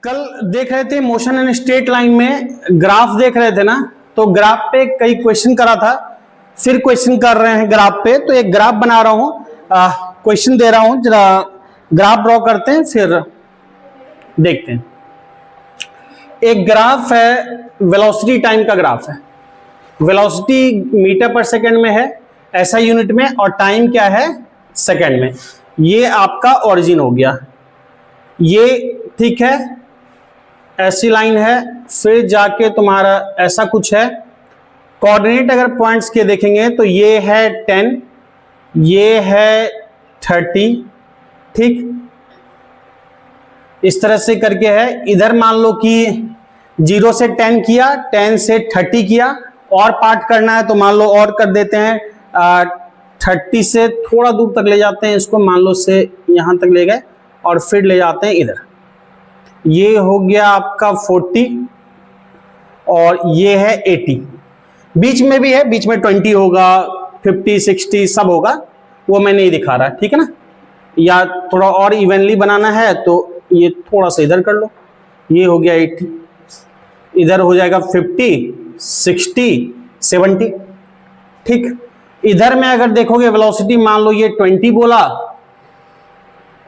कल देख रहे थे मोशन एंड स्ट्रेट लाइन में ग्राफ देख रहे थे ना, तो ग्राफ पे कई क्वेश्चन करा था, फिर क्वेश्चन कर रहे हैं ग्राफ पे। तो एक ग्राफ बना रहा हूं, क्वेश्चन दे रहा हूं, जरा ग्राफ ड्रॉ करते हैं फिर देखते हैं। एक ग्राफ है, वेलोसिटी टाइम का ग्राफ है। वेलोसिटी मीटर पर सेकंड में है, ऐसा यूनिट में, और टाइम क्या है सेकंड में। ये आपका ओरिजिन हो गया, ये ठीक है, ऐसी लाइन है, फिर जाके तुम्हारा ऐसा कुछ है। कोऑर्डिनेट अगर पॉइंट्स के देखेंगे तो ये है 10, ये है 30, ठीक, इस तरह से करके है। इधर मान लो कि 0 से 10 किया, 10 से 30 किया, और पार्ट करना है तो मान लो और कर देते हैं, 30 से थोड़ा दूर तक ले जाते हैं इसको, मान लो से यहां तक ले गए और फिर ले जाते हैं इधर। ये हो गया आपका 40 और ये है 80, बीच में भी है, बीच में 20 होगा, 50, 60 सब होगा, वो मैं नहीं दिखा रहा, ठीक है ना। या थोड़ा और इवनली बनाना है तो ये थोड़ा सा इधर कर लो, ये हो गया 80, इधर हो जाएगा 50, 60, 70, ठीक। इधर में अगर देखोगे वेलोसिटी, मान लो ये 20 बोला,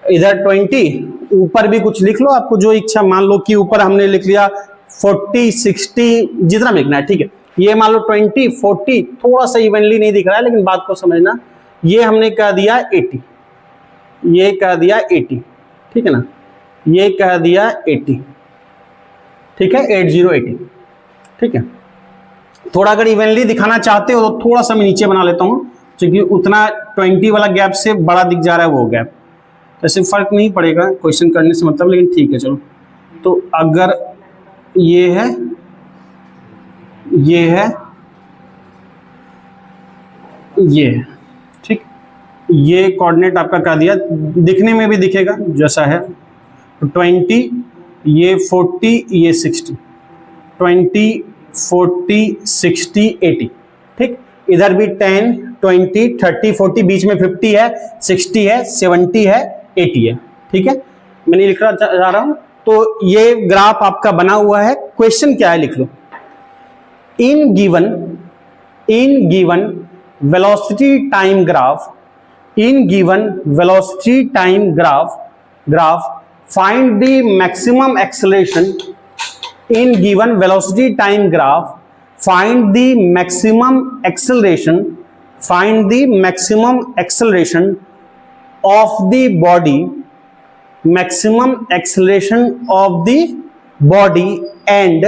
इधर 20, ऊपर भी कुछ लिख लो, आपको जो इच्छा, मान लो कि ऊपर हमने लिख लिया 40, 60, जितना लिखना है, ठीक है। ये मान लो 20, 40, थोड़ा सा इवनली नहीं दिख रहा है, लेकिन बात को समझना। ये हमने कह दिया 80, ये कह दिया 80, ठीक है ना, ये कह दिया 80, ठीक है, 80, 80, ठीक है। थोड़ा अगर इवनली दिखाना चाहते हो तो थोड़ा सा मैं नीचे बना लेता हूं, क्योंकि उतना 20 वाला गैप से बड़ा दिख जा रहा है वो गैप, ऐसे फर्क नहीं पड़ेगा क्वेश्चन करने से मतलब, लेकिन ठीक है चलो। तो अगर ये है, ये है, ये है, ठीक, ये कोऑर्डिनेट आपका क्या दिया, दिखने में भी दिखेगा जैसा है, 20, ये 40, ये 60, 20, 40, 60, 80, ठीक। इधर भी 10, 20, 30, 40, बीच में 50 है, 60 है, 70 है, 80 है, ठीक है। मैं नहीं लिख रहा जा रहा हूं। तो ये ग्राफ आपका बना हुआ है। क्वेश्चन क्या है लिख लो, in given velocity time graph, in given velocity time graph find the maximum acceleration, in given velocity time graph find the maximum acceleration of the body, maximum acceleration of the body and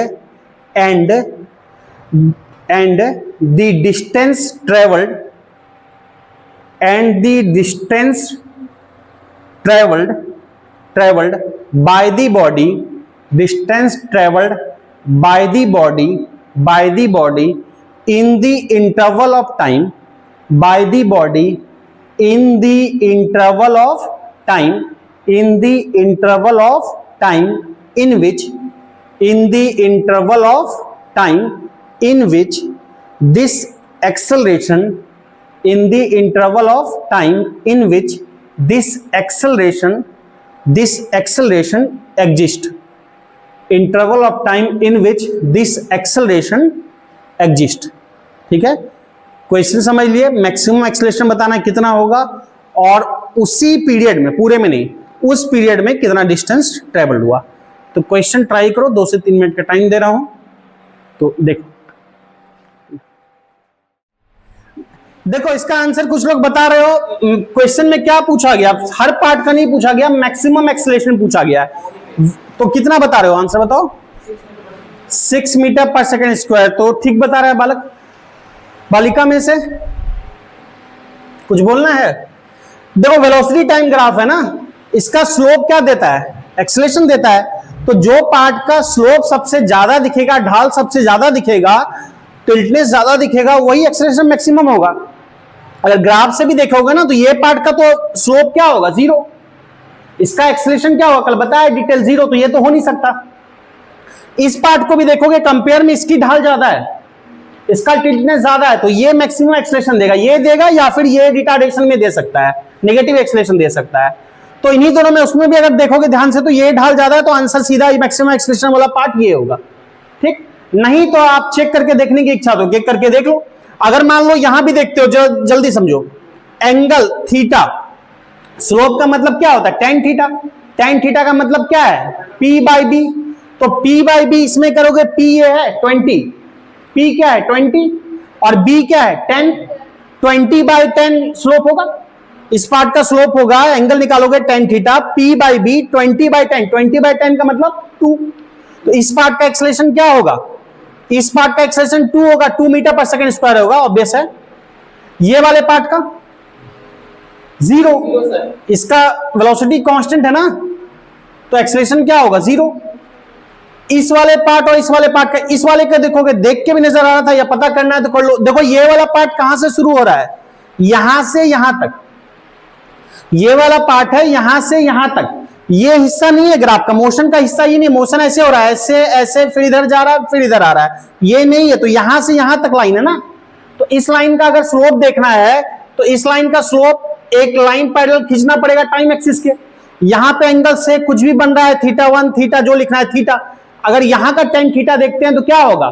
the distance traveled, by the body, distance traveled by the body in the interval of time, by the body in the interval of time, in the interval of time in which, in the interval of time in which this acceleration, in the interval of time in which this acceleration exists, interval of time in which this acceleration exist, ठीक है। Question समझ लिए, maximum acceleration बताना कितना होगा, और उसी period में, पूरे में नहीं, उस पीरियड में कितना डिस्टेंस ट्रेवल हुआ। तो क्वेश्चन ट्राई करो, 2 से 3 मिनट का टाइम दे रहा हूं, तो देखो इसका आंसर कुछ लोग बता रहे हो। क्वेश्चन में क्या पूछा गया, हर पार्ट का नहीं पूछा गया, मैक्सिमम एक्सेलरेशन पूछा गया है। तो कितना बता रहे हो, आंसर बताओ। 6 मीटर पर सेकंड स्क्वायर, तो ठीक बता रहा है बालक। बालिका में से कुछ बोलना है। देखो वेलोसिटी टाइम ग्राफ है ना, इसका स्लोप क्या देता है, एक्सेलरेशन देता है। तो जो पार्ट का स्लोप सबसे ज्यादा दिखेगा, ढाल सबसे ज्यादा दिखेगा, टिल्टनेस ज्यादा दिखेगा, वही एक्सेलरेशन मैक्सिमम होगा। अगर ग्राफ से भी देखोगे ना, तो ये पार्ट का तो स्लोप क्या होगा, 0, इसका एक्सेलरेशन क्या होगा, कल बताया डिटेल 0, तो ये तो हो नहीं सकता। इस पार्ट को भी देखोगे, कंपेयर में इसकी ढाल ज्यादा है, इसका टिल्टनेस ज्यादा है, तो ये मैक्सिमम एक्सेलरेशन देगा, ये देगा, या फिर ये रिटार्डेशन में दे सकता है, नेगेटिव एक्सेलरेशन दे सकता है। तो इन्हीं दोनों में, उसमें भी अगर देखोगे ध्यान से तो ये ढाल ज्यादा है, तो आंसर सीधा मैक्सिमम एक्सलेशन वाला पार्ट ये होगा। ठीक, नहीं तो आप चेक करके देखने की इच्छा तो चेक करके देख लो। अगर मान लो यहां भी देखते हो, जो जल्दी समझो, एंगल थीटा, स्लोप का मतलब क्या होता है, टेन थीटा। टेन थीटा का मतलब क्या है, P बाई बी। तो P बाई बी इसमें करोगे, P ये है 20, P क्या है 20 और B क्या है 10, 20 बाई 10 स्लोप होगा। इस पार्ट का स्लोप होगा, एंगल निकालोगे tan theta, P by B 20 by 10, 20 by 10 का मतलब 2। तो इस पार्ट का एक्सेलरेशन क्या होगा, इस पार्ट का एक्सेलरेशन 2 होगा, 2 मीटर पर सेकंड स्क्वायर होगा, ऑब्वियस है। ये वाले पार्ट का 0, इसका वेलोसिटी कांस्टेंट है ना, तो एक्सेलरेशन क्या होगा 0। इस वाले पार्ट और इस वाले पार्ट का, इस वाले का देखोगे, देख के भी नजर आ रहा था या पता करना है तो कर लो। देखो ये वाला पार्ट कहां से शुरू हो रहा है, यहां से यहां तक। ये वाला पार्ट है यहां से यहां तक, ये हिस्सा नहीं है ग्राफ का, मोशन का हिस्सा ये नहीं, मोशन ऐसे हो रहा है, ऐसे ऐसे, फिर इधर जा रहा है, फिर इधर आ रहा है, ये नहीं है। तो यहां से यहां तक लाइन है ना, तो इस लाइन का अगर स्लोप देखना है तो इस लाइन का स्लोप एक लाइन पैरेलल खींचना पड़ेगा टाइम एक्सिस के। यहां पे एंगल से कुछ भी बन रहा है, थीटा 1, थीटा जो लिखना है थीटा, अगर यहां का टेन थीटा देखते हैं तो क्या होगा,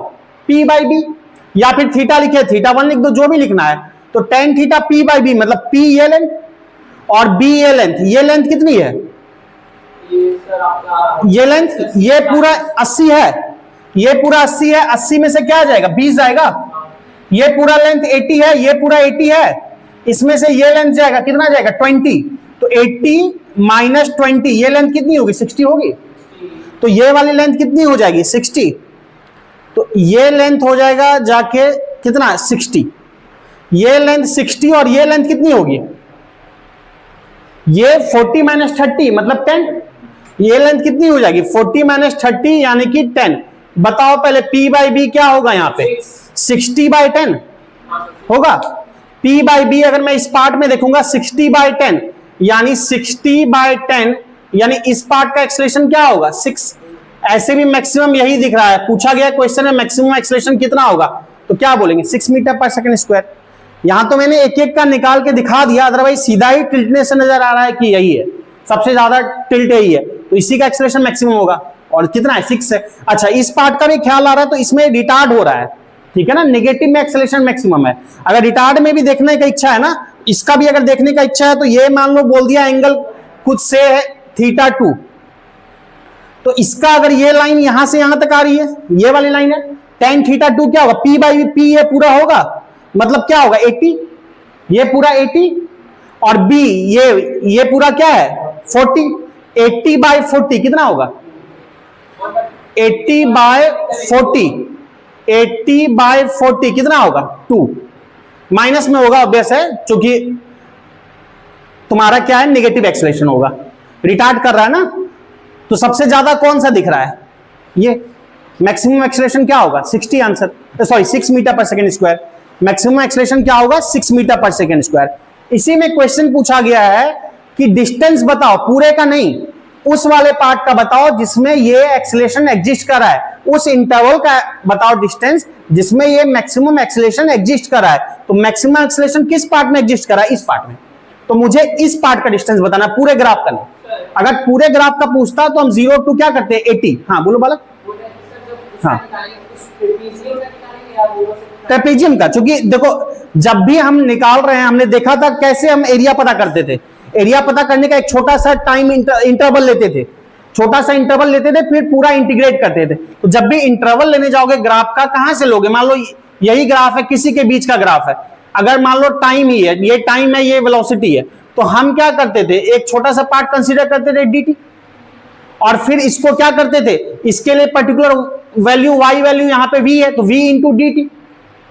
P बाई बी, या फिर थीटा लिखे थीटा 1 लिख दो, जो भी लिखना है। तो tan theta P by B मतलब P ये लेंथ और B ये लेंथ। ये लेंथ कितनी है, ये लेंथ, ये पूरा 80 है, ये पूरा 80 है, 80 में से क्या जाएगा 20 जाएगा। ये पूरा लेंथ 80 है, ये पूरा 80 है, इसमें से ये लेंथ जाएगा, कितना जाएगा 20। तो 80 माइनस 20, ये लेंथ कितनी होगी 60 होगी। तो ये वाली लेंथ कितनी हो जाएगी 60। तो ये लेंथ हो जाएगा जाके कितना 60, ये लेंथ 60 और ये लेंथ कितनी होगी, ये 40 माइनस 30 मतलब 10। ये लेंथ कितनी हो जाएगी 40 माइनस 30 यानी कि 10। बताओ पहले P बाई बी क्या होगा, यहां पे 60 बाई 10 होगा। P बाई बी अगर मैं इस पार्ट में देखूंगा 60 बाई 10 यानी 60 बाई 10 यानी इस पार्ट का एक्सेलरेशन क्या होगा 6। ऐसे भी मैक्सिमम यही दिख रहा है, पूछा गया क्वेश्चन में मैक्सिमम एक्सेलरेशन कितना होगा, तो क्या बोलेंगे 6 मीटर पर सेकंड स्क्वायर। यहां तो मैंने एक एक का निकाल के दिखा दिया, अदरवाइज सीधा ही टिल्टने से नजर आ रहा है कि यही है, सबसे ज्यादा टिल्ट यही है, तो इसी का एक्सेलरेशन मैक्सिमम होगा। और कितना है 6 है। अच्छा इस पार्ट का भी ख्याल आ रहा है, तो इसमें रिटार्ड हो रहा है, ठीक है ना, नेगेटिव में एक्सेलरेशन मैक्सिमम है। अगर रिटार्ड में भी देखने का इच्छा है ना, इसका भी अगर देखने का इच्छा है, तो ये मान लो बोल दिया एंगल खुद से है थीटा 2, तो इसका अगर ये लाइन यहां से यहां तक आ रही है, ये वाली लाइन है, टेन थीटा 2 क्या होगा, P बाई P ये पूरा होगा, मतलब क्या होगा 80, ये पूरा 80 और B ये पूरा क्या है 40, 80 बाई 40 कितना होगा 80 बाय 40, 80 बाय 40 कितना होगा 2, माइनस में होगा ऑब्वियस है, क्योंकि तुम्हारा क्या है नेगेटिव एक्सेलरेशन होगा, रिटार्ड कर रहा है ना। तो सबसे ज्यादा कौन सा दिख रहा है, ये मैक्सिमम एक्सेलरेशन क्या होगा 60 आंसर, सॉरी 6 मीटर पर सेकंड स्क्वायर। मैक्सिमम एक्सेलरेशन क्या होगा 6 मीटर पर सेकंड स्क्वायर। इसी में क्वेश्चन पूछा गया है कि डिस्टेंस बताओ, पूरे का नहीं, उस वाले पार्ट का बताओ जिसमें ये एक्सेलरेशन एग्जिस्ट कर रहा है, उस इंटरवल का बताओ डिस्टेंस जिसमें ये मैक्सिमम एक्सेलरेशन एग्जिस्ट कर रहा है। तो मैक्सिमम एक्सेलरेशन किस पार्ट में एग्जिस्ट कर रहा है, इस पार्ट में। तो मुझे इस पार्ट का डिस्टेंस बताना, पूरे ग्राफ का नहीं। अगर पूरे ग्राफ का पूछता तो हम 0 टू क्या करते हैं 80। हाँ बोलो बालक। हाँ ट्रेपेजियम का, क्योंकि देखो जब भी हम निकाल रहे हैं, हमने देखा था कैसे हम एरिया पता करते थे। एरिया पता करने का एक छोटा सा टाइम इंटरवल लेते थे, छोटा सा इंटरवल लेते थे, फिर पूरा इंटीग्रेट करते थे। तो जब भी इंटरवल लेने जाओगे ग्राफ का, कहां से लोगे, मान लो यही ग्राफ है, किसी के बीच का ग्राफ है, अगर मान लो टाइम ही है, ये टाइम है, ये वेलोसिटी है, तो हम क्या करते थे एक छोटा सा पार्ट कंसीडर करते थे dt, और फिर इसको क्या करते थे, इसके लिए पर्टिकुलर वैल्यू y वैल्यू यहां पे v है, तो v इंटू dt,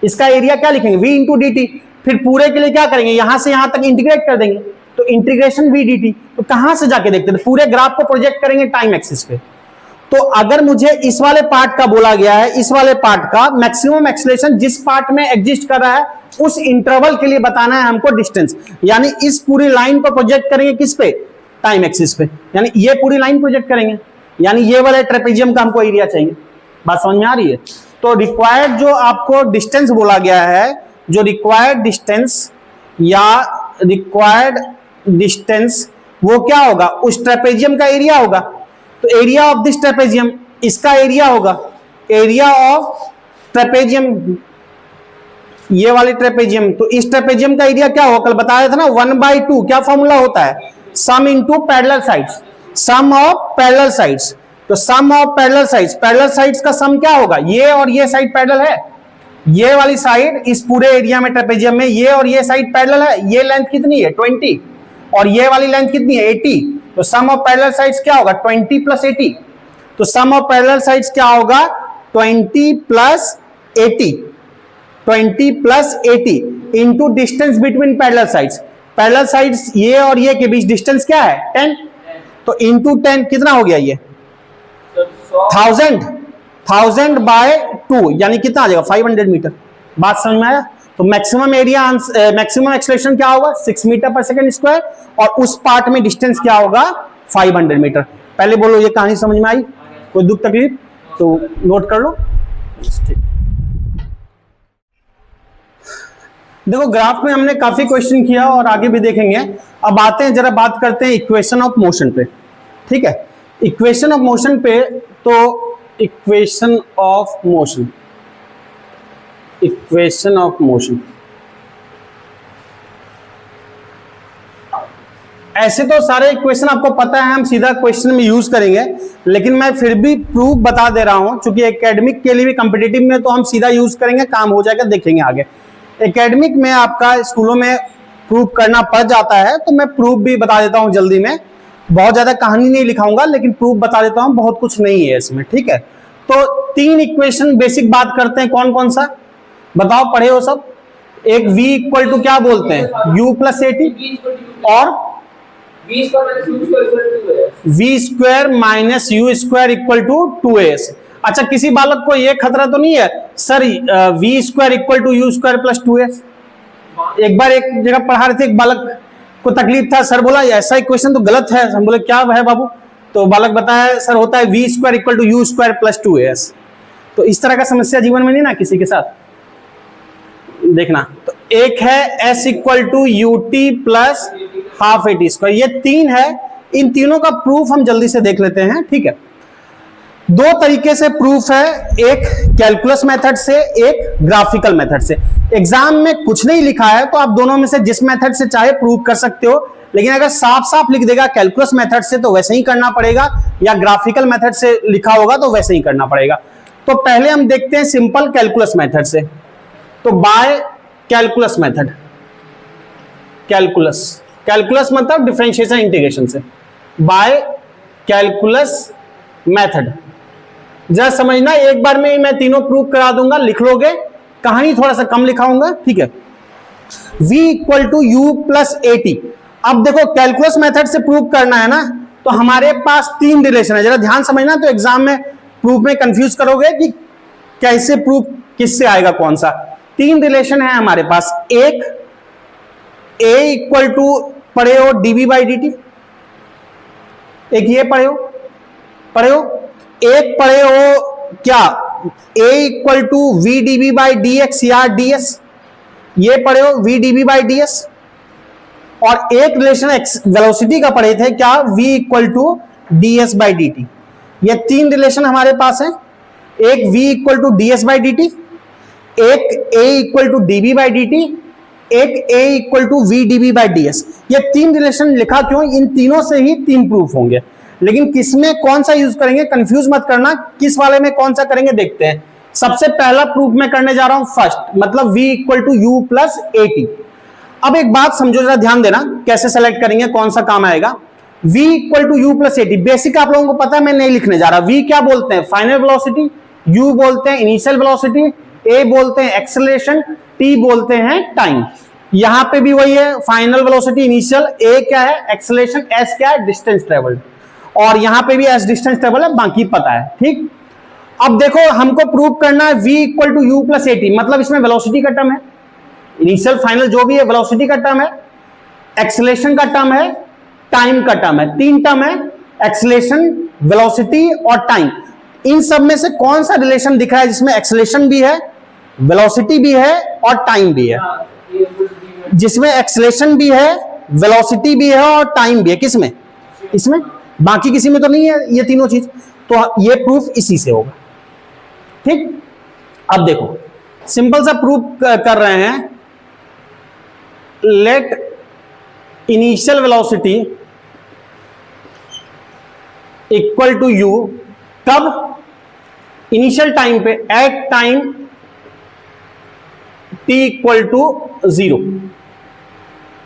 इसका एरिया क्या लिखेंगे v इंटू dt, फिर पूरे के लिए क्या करेंगे यहां से यहां तक इंटीग्रेट कर देंगे, तो इंटीग्रेशन v dt। तो कहां से जाके देखते थे, पूरे ग्राफ को प्रोजेक्ट करेंगे टाइम एक्सिस पे। तो अगर मुझे इस वाले पार्ट का बोला गया है, इस वाले पार्ट का मैक्सिमम एक्सेलरेशन जिस पार्ट में एग्जिस्ट कर रहा है, उस इंटरवल के लिए बताना है हमको डिस्टेंस, यानी इस पूरी लाइन को प्रोजेक्ट करेंगे किस पे, टाइम एक्सिस पे, यानी ये पूरी लाइन प्रोजेक्ट करेंगे, यानी ये वाले ट्रेपेजियम का हमको एरिया चाहिए। बात समझ में आ रही है। तो रिक्वायर्ड जो आपको डिस्टेंस बोला गया है, जो रिक्वायर्ड डिस्टेंस या रिक्वायर्ड डिस्टेंस वो क्या होगा, उस ट्रेपेजियम का एरिया होगा। तो एरिया ऑफ दिस ट्रेपेजियम, इसका एरिया होगा, एरिया ऑफ ट्रेपेजियम, ये वाली ट्रेपेजियम। तो इस ट्रेपेजियम का एरिया क्या होगा, कल बताया था ना 1/2, क्या फॉर्मूला होता है, sum into parallel sides, sum of parallel sides. तो sum of parallel sides, parallel sides का सम क्या होगा, ये और ये साइड पैरेलल है, ये वाली साइड इस पूरे एरिया में ट्रेपेजियम में ये और ये साइड पैरेलल है। ये लेंथ कितनी है 20 और ये वाली लेंथ कितनी है 80। तो सम ऑफ पैरेलल साइड्स क्या होगा 20 + 80। तो सम ऑफ पैरेलल साइड्स क्या होगा 20 + 80, 20 + 80 into distance between parallel sides. Parallel sides ये और ये के बीच डिस्टेंस क्या है 10, तो इंटू 10 कितना हो गया, ये 1000/2 यानी कितना आ जाएगा 500 मीटर। बात समझ में आया। तो मैक्सिमम एरिया, मैक्सिमम एक्सेलरेशन क्या होगा 6 मीटर/सेकंड स्क्वायर और उस पार्ट में डिस्टेंस क्या होगा 500 मीटर। पहले बोलो ये कहानी समझ में आई, कोई दुख तकलीफ तो नोट कर लो। देखो ग्राफ में हमने काफी क्वेश्चन किया और आगे भी देखेंगे। अब आते हैं जरा बात करते हैं इक्वेशन ऑफ मोशन पे, ठीक है। इक्वेशन ऑफ मोशन पे, तो equation of motion, equation of motion, ऐसे तो सारे इक्वेशन आपको पता है, हम सीधा क्वेश्चन में यूज करेंगे, लेकिन मैं फिर भी प्रूफ बता दे रहा हूं क्योंकि एकेडमिक के लिए भी कॉम्पिटिटिव में तो हम सीधा यूज करेंगे, काम हो जाएगा, देखेंगे आगे। एकेडमिक में आपका स्कूलों में प्रूफ करना पड़ जाता है, तो मैं प्रूफ भी बता देता हूं जल्दी में, बहुत ज्यादा कहानी नहीं लिखाऊंगा लेकिन प्रूफ बता देता हूं, बहुत कुछ नहीं है इसमें, ठीक है। तो 3 इक्वेशन बेसिक बात करते हैं, कौन कौन सा बताओ, पढ़े हो सब। एक v इक्वल टू क्या बोलते हैं u + 80 और v² - u² equal to 2as। अच्छा किसी बालक को ये खतरा तो नहीं है sir v² equal to u² + 2as। एक बार एक जगह पढ़ा रहे थे, एक बालक को तकलीफ था, सर बोला ऐसा इक्वेशन तो गलत है। हम बोले क्या है बाबू, तो बालक बताया सर होता है v² equal to u² + 2as। तो इस तरह का समस्या जीवन में नहीं ना किसी के साथ, देखना। तो एक है s equal to ut + ½ at², ये 3 है। इन तीनों का प्रूफ हम जल्दी से देख लेते हैं, ठीक है। 2 तरीके से प्रूफ है, एक कैलकुलस मेथड से, एक ग्राफिकल मेथड से। एग्जाम में कुछ नहीं लिखा है तो आप दोनों में से जिस मेथड से चाहे प्रूफ कर सकते हो, लेकिन अगर साफ साफ लिख देगा कैलकुलस मेथड से तो वैसे ही करना पड़ेगा, या ग्राफिकल मेथड से लिखा होगा तो वैसे ही करना पड़ेगा। तो पहले हम देखते हैं सिंपल कैलकुलस मेथड से। तो बाय कैलकुलस मेथड, कैलकुलस मतलब डिफरेंशिएशन इंटीग्रेशन से, बाय कैलकुलस मेथड। जरा समझना, एक बार में मैं तीनों प्रूफ करा दूंगा, लिख लोगे, कहानी थोड़ा सा कम लिखाऊंगा, ठीक है। v equal to u + 80। अब देखो कैलकुलस मेथड से प्रूफ करना है ना, तो हमारे पास 3 रिलेशन है, जरा ध्यान समझना। तो एग्जाम में प्रूफ में कंफ्यूज करोगे कि कैसे प्रूफ किससे आएगा, कौन सा। 3 रिलेशन है हमारे पास। एक a इक्वल टू पढ़े हो dv/dt, एक ये पढ़े हो, एक पढ़े हो क्या a equal to v dv/dx या ds, ये पढ़े हो v dv/ds। और एक रिलेशन वेलोसिटी का पढ़े थे क्या, v इक्वल टू ds/dt। ये 3 रिलेशन हमारे पास है, एक v इक्वल टू ds/dt, एक a इक्वल टू dv/dt, एक a equal to v dv/ds। ये 3 रिलेशन लिखा क्यों, इन तीनों से ही 3 प्रूफ होंगे, लेकिन किसमें कौन सा यूज करेंगे कंफ्यूज मत करना, किस वाले में कौन सा करेंगे देखते हैं। सबसे पहला प्रूफ मैं करने जा रहा हूं फर्स्ट, मतलब v इक्वल टू u + 80। अब एक बात समझो, जरा ध्यान देना, कैसे सेलेक्ट करेंगे, कौन सा काम आएगा। v equal to u + 80 basic आप लोगों को पता है, मैं नहीं लिखने जा रहा। v क्या बोलते हैं फाइनल वेलोसिटी, u बोलते हैं इनिशियल वेलोसिटी, a बोलते हैं एक्सेलरेशन, t बोलते हैं टाइम। यहां पे भी वही है, फाइनल वेलोसिटी इनिशियल, a क्या है एक्सेलरेशन, s क्या है डिस्टेंस ट्रेवल्ड, और यहां पे भी s डिस्टेंस ट्रेवल है, बाकी पता है, ठीक। अब देखो हमको प्रूव करना है v इक्वल टू u + 80, मतलब इसमें वेलोसिटी का टर्म है, इनिशियल फाइनल जो भी है वेलोसिटी का टर्म है, एक्सेलरेशन का टर्म है, टाइम का टर्म है, 3 टर्म है, एक्सेलरेशन, वेलोसिटी और टाइम। इन सब में से कौन सा रिलेशन दिख रहा है जिसमें एक्सेलरेशन भी है, वेलोसिटी भी है और टाइम भी है। जिसमें एक्सेलरेशन भी है, वेलोसिटी भी है और टाइम भी है। किसमें? इसमें, बाकी किसी में तो नहीं है ये तीनों चीज। तो ये प्रूफ इसी से होगा। ठीक, अब देखो सिंपल सा प्रूफ कर रहे हैं। Let initial velocity equal to u, कब? इनिशियल टाइम पे, at time t equal to 0,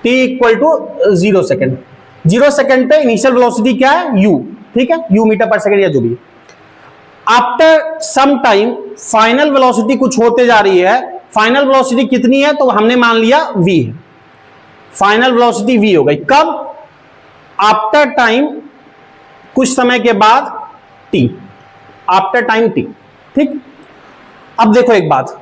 t equal to 0 second. 0 second पे इनिशियल वेलोसिटी क्या है? u, ठीक है, u मीटर पर सेकेंड या जो भी है। After some time final velocity कुछ होते जा रही है। फाइनल वेलोसिटी कितनी है? तो हमने मान लिया v है, फाइनल वेलोसिटी v हो गई। कब? आफ्टर टाइम, कुछ समय के बाद t, आफ्टर टाइम t। ठीक, अब देखो एक बात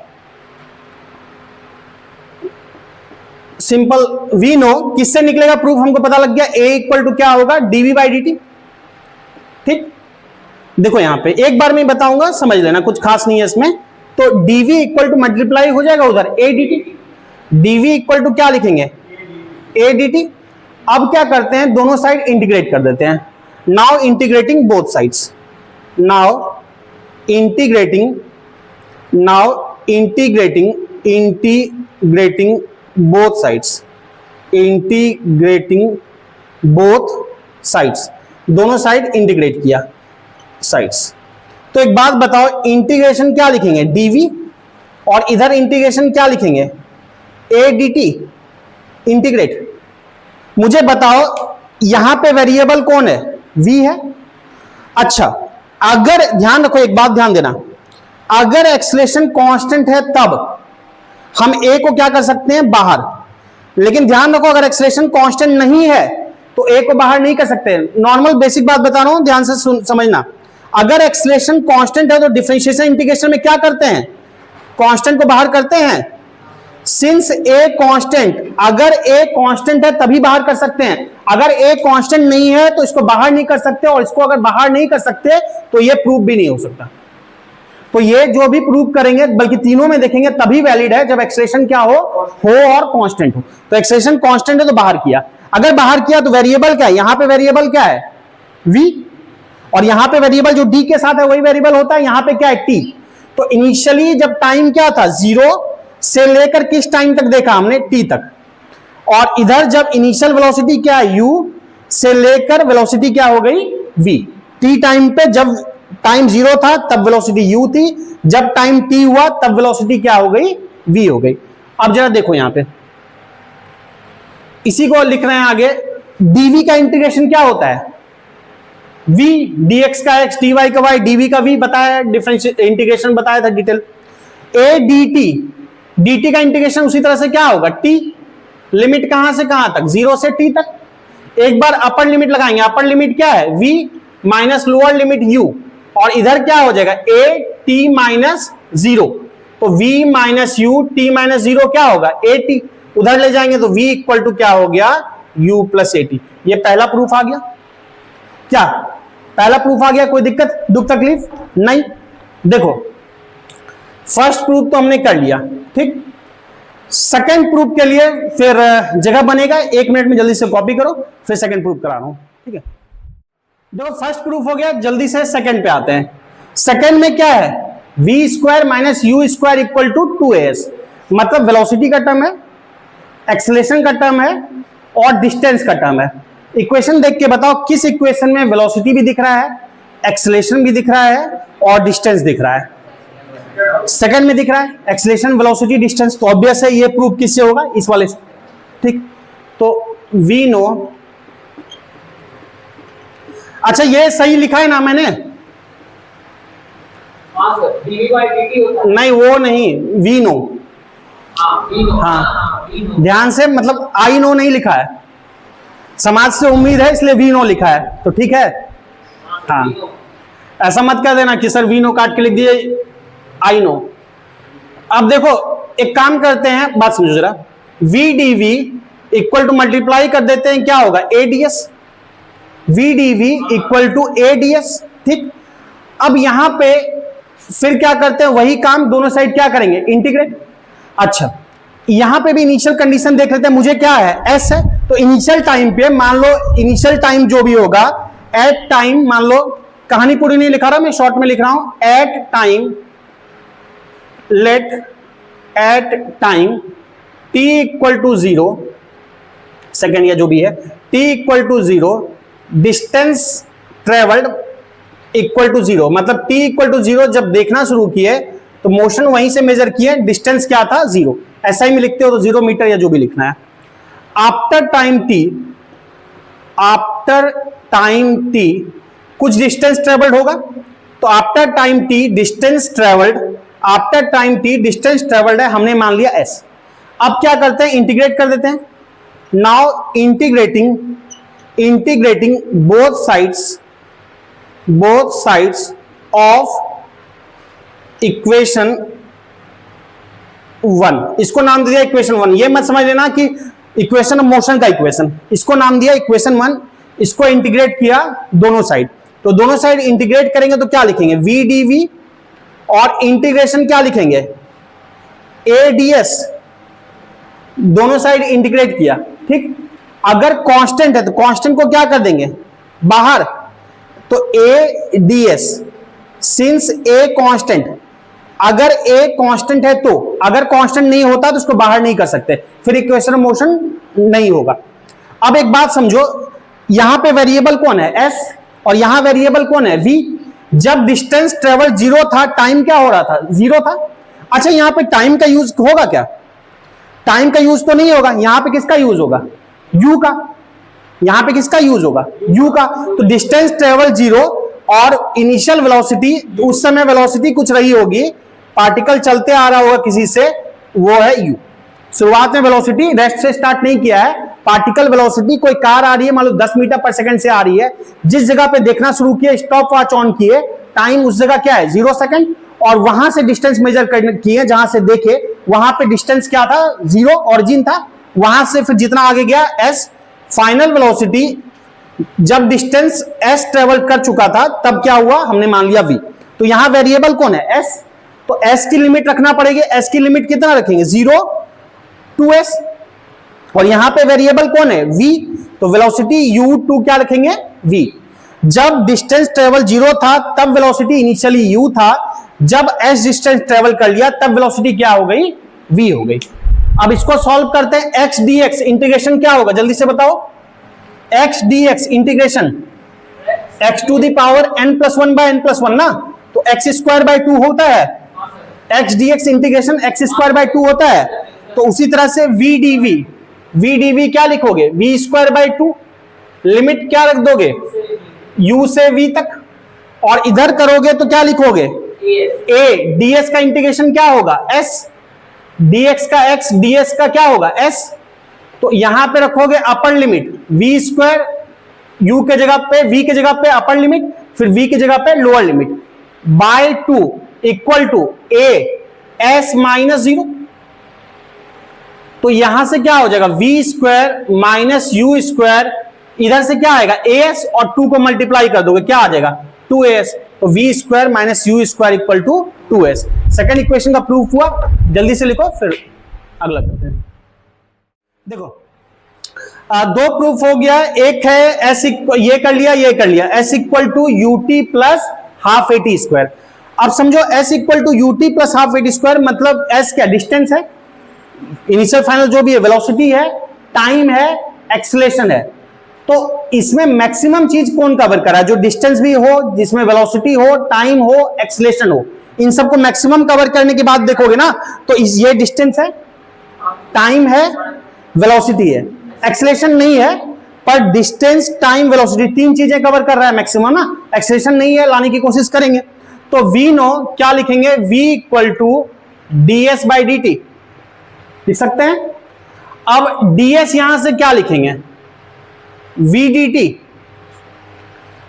सिंपल, वी नो, किससे निकलेगा प्रूफ हमको पता लग गया। a इक्वल टू क्या होगा? dv by dt। ठीक, देखो यहां पे एक बार मैं बताऊंगा, समझ लेना, कुछ खास नहीं है इसमें। तो dv इक्वल टू मल्टीप्लाई हो जाएगा उधर a dt। dv equal to क्या लिखेंगे? a dt। अब क्या करते हैं, दोनों साइड इंटीग्रेट कर देते हैं। Now integrating both sides, now integrating both sides, integrating both sides, दोनों साइड इंटीग्रेट किया साइड्स। तो एक बात बताओ, इंटीग्रेशन क्या लिखेंगे? dv, और इधर इंटीग्रेशन क्या लिखेंगे? a dt। इंटीग्रेट, मुझे बताओ यहां पे वेरिएबल कौन है? v है। अच्छा, अगर ध्यान रखो, एक बात ध्यान देना, अगर एक्सेलरेशन कांस्टेंट है तब हम a को क्या कर सकते हैं? बाहर। लेकिन ध्यान रखो, अगर एक्सेलरेशन कांस्टेंट नहीं है तो a को बाहर नहीं कर सकते। नॉर्मल बेसिक बात बता रहा हूं, ध्यान से समझना। अगर एक्सेलरेशन कांस्टेंट है तो डिफरेंशिएशन इंटीग्रेशन में क्या करते हैं? कांस्टेंट को बाहर करते हैं। सिंस a कांस्टेंट, अगर a कांस्टेंट है तभी बाहर कर सकते हैं। अगर a कांस्टेंट नहीं है तो इसको बाहर नहीं कर सकते, और इसको अगर बाहर नहीं कर सकते तो ये प्रूफ भी नहीं हो सकता। तो ये जो भी प्रूफ करेंगे, बल्कि तीनों में देखेंगे, तभी वैलिड है जब एक्सेलरेशन क्या हो और कांस्टेंट हो। तो एक्सेलरेशन कांस्टेंट है तो बाहर किया। अगर बाहर किया तो वेरिएबल क्या है? यहां पे वेरिएबल क्या है? v, और यहां पे वेरिएबल जो d के साथ है वही वेरिएबल होता है। यहां पे क्या है? t। तो इनिशियली जब टाइम क्या था? 0 से लेकर किस टाइम तक देखा हमने? t तक। और इधर जब इनिशियल वेलोसिटी क्या है? u, से लेकर वेलोसिटी क्या हो गई? v। t टाइम पे, जब टाइम 0 था तब वेलोसिटी u थी, जब टाइम t हुआ तब वेलोसिटी क्या हो गई? v हो गई। अब जरा देखो यहां पे, इसी को लिख रहे हैं आगे। dv का इंटीग्रेशन क्या होता है? v, dx का x, dy का y, dv का v बताया, डिफरेंशियल इंटीग्रेशन बताया था डिटेल। a dt का इंटीग्रेशन उसी तरह से क्या होगा? t। लिमिट कहां से कहां तक? 0 से t तक। एक बार अपर लिमिट लगाएंगे। अपर लिमिट क्या है? v minus lower limit u, और इधर क्या हो जाएगा? a t minus 0। तो v minus u, t minus 0 क्या होगा? a t। उधर ले जाएंगे तो v इक्वल टू क्या हो गया? u plus a t। ये पहला प्रूफ आ गया। क्या पहला प्रूफ आ गया? कोई दिक्कत, दुख तकलीफ नहीं। देखो फर्स्ट प्रूफ तो हमने कर लिया, ठीक। सेकंड प्रूफ के लिए फिर जगह बनेगा, 1 मिनट में जल्दी से कॉपी करो, फिर सेकंड प्रूफ करा रहा हूं, ठीक है। देखो फर्स्ट प्रूफ हो गया, जल्दी से सेकंड पे आते हैं। सेकंड में क्या है? v square minus you square equal to 2as, मतलब वेलोसिटी का टर्म है, एक्सेलरेशन का टर्म है और डिस्टेंस का टर्म है। इक्वेशन देख के बताओ किस इक्वेशन में वेलोसिटी भी दिख रहा है, एक्सेलरेशन भी दिख रहा है और डिस्टेंस दिख रहा है? सेकंड में दिख रहा है, एक्सेलरेशन, वेलोसिटी, डिस्टेंस। तो ऑब्वियस है ये प्रूफ किससे होगा? इस वाले से, ठीक। तो वी नो, अच्छा ये सही लिखा है ना मैंने? नहीं वो नहीं, वी नो। हाँ ध्यान से, मतलब आई नो नहीं लिखा है, समाज से उम्मीद है इसलिए वी नो लिखा है, तो ठीक है। हाँ ऐसा मत कर देना कि सर वी नो काट के लिख दिए आई नो। अब देखो एक काम करते हैं, बात समझो जरा। V d v equal to multiply कर देते हैं, क्या होगा? A d s. V d v equal to a d s, ठीक। अब यहां पे फिर क्या करते हैं? वही काम, दोनों साइड क्या करेंगे? इंटीग्रेट। अच्छा यहां पे भी इनिशियल कंडीशन देख लेते हैं, मुझे क्या है? एस है, तो इनिशियल टाइम पे मान लो, इनिशियल टाइम जो भी होगा एट टाइम, मान लो कहानी पूरी नहीं लिखा रहा मैं, शॉर्ट में लिख रहा हूं, at time, let at time t equal to 0 second या जो भी है, t equal to 0, distance travelled equal to 0, मतलब t इक्वल टू 0 जब देखना शुरू किए तो मोशन वहीं से मेजर किए, डिस्टेंस क्या था 0, ऐसा ही में लिखते हो तो 0 मीटर या जो भी लिखना है। After time t, after time t कुछ डिस्टेंस ट्रेवल्ड होगा, तो after time t distance travelled, after time t distance travelled है, हमने मान लिया s। अब क्या करते हैं, इंटीग्रेट कर देते हैं। Now integrating, integrating both sides of equation 1, इसको नाम दिया इक्वेशन 1। ये मत समझ लेना कि इक्वेशन ऑफ मोशन का इक्वेशन, इसको नाम दिया इक्वेशन 1। इसको इंटीग्रेट किया दोनों साइड, तो दोनों साइड इंटीग्रेट करेंगे तो क्या लिखेंगे, v dv, और इंटीग्रेशन क्या लिखेंगे, a ds, दोनों साइड इंटीग्रेट किया, ठीक। अगर कांस्टेंट है तो कांस्टेंट को क्या कर देंगे बाहर, तो a ds, since a constant, अगर a कांस्टेंट है तो, अगर कांस्टेंट नहीं होता तो उसको बाहर नहीं कर सकते, फिर इक्वेशन ऑफ मोशन नहीं होगा। अब एक बात समझो, यहां पे वेरिएबल कौन है s, और यहां वेरिएबल कौन है v। जब डिस्टेंस ट्रेवल 0 था, टाइम क्या हो रहा था, 0 था। अच्छा यहां पे टाइम का यूज होगा क्या, टाइम का यूज तो नहीं होगा, यहां पे किसका यूज होगा, u का, यहां पे किसका यूज होगा, u का। तो डिस्टेंस ट्रेवल 0 और इनिशियल वेलोसिटी, उस समय वेलोसिटी कुछ रही होगी, पार्टिकल चलते आ रहा होगा किसी से, वो है u। शुरुआत में वेलोसिटी रेस्ट से स्टार्ट नहीं किया है, पार्टिकल वेलोसिटी, कोई कार आ रही है मान लो 10 मीटर पर सेकंड से आ रही है, जिस जगह पे देखना शुरू किए, स्टॉप वॉच ऑन किए, टाइम उस जगह क्या है 0 सेकंड, और वहां से डिस्टेंस मेजर किए, जहां से देखे वहां पे डिस्टेंस क्या था 0, ऑरिजिन था, वहां से फिर जितना आगे गया s, फाइनल वेलोसिटी जब डिस्टेंस s ट्रेवल कर चुका था तब क्या हुआ, हमने मान लिया v। तो यहां वेरिएबल कौन है s, तो s की लिमिट रखना पड़ेगी, s की लिमिट कितना रखेंगे 0 to s, और यहां पे वेरिएबल कौन है v, तो वेलोसिटी u2 क्या रखेंगे v। जब डिस्टेंस ट्रेवल 0 था तब वेलोसिटी इनिशियली u था, जब s डिस्टेंस ट्रेवल कर लिया तब वेलोसिटी क्या हो गई, v हो गई। अब इसको सॉल्व करते हैं, x dx इंटीग्रेशन क्या होगा जल्दी से बताओ, x dx integration x to the power n plus 1 बाय n प्लस 1 ना, तो x स्क्वायर बाय 2 होता है, x dx integration x square by 2 होता है। तो उसी तरह से v dv क्या लिखोगे, v स्क्वायर बाय 2, लिमिट क्या रख दोगे u से v तक, और इधर करोगे तो क्या लिखोगे a, ds का इंटीग्रेशन क्या होगा s, dx का x, ds का क्या होगा s, तो यहां पे रखोगे upper limit v square, u के जगह पे, v के जगह पे अपर लिमिट, फिर v की जगह पे lower limit, by 2 equal to a s minus 0। तो यहां से क्या हो जाएगा v square minus u square, इधर से क्या आएगा as, और 2 को मल्टीप्लाई कर दोगे क्या आ जाएगा 2as, तो v square minus u square equal to 2s। Second equation का प्रूफ हुआ, जल्दी से लिखो फिर अगला करते हैं। देखो दो प्रूफ हो गया, एक है s, ये कर लिया ये कर लिया, s equal to ut plus half at square. अब समझो s equal to ut plus half at square, मतलब s क्या डिस्टेंस है, इनिशियल फाइनल जो भी है, वेलोसिटी है, टाइम है, एक्सेलरेशन है। तो इसमें मैक्सिमम चीज कौन कवर करा है, जो डिस्टेंस भी हो, जिसमें वेलोसिटी हो, टाइम हो, एक्सेलरेशन हो, इन सबको मैक्सिमम कवर करने के बाद देखोगे ना, तो ये डिस्टेंस है, टाइम है, वेलोसिटी है, एक्सेलरेशन नहीं है, पर डिस्टेंस, टाइम, वेलोसिटी तीन चीजें कवर कर रहा है मैक्सिमम ना, एक्सेलरेशन नहीं है, लाने की कोशिश करेंगे। तो v नो क्या लिखेंगे, v equal to ds by dt लिख सकते हैं। अब ds यहां से क्या लिखेंगे vdt,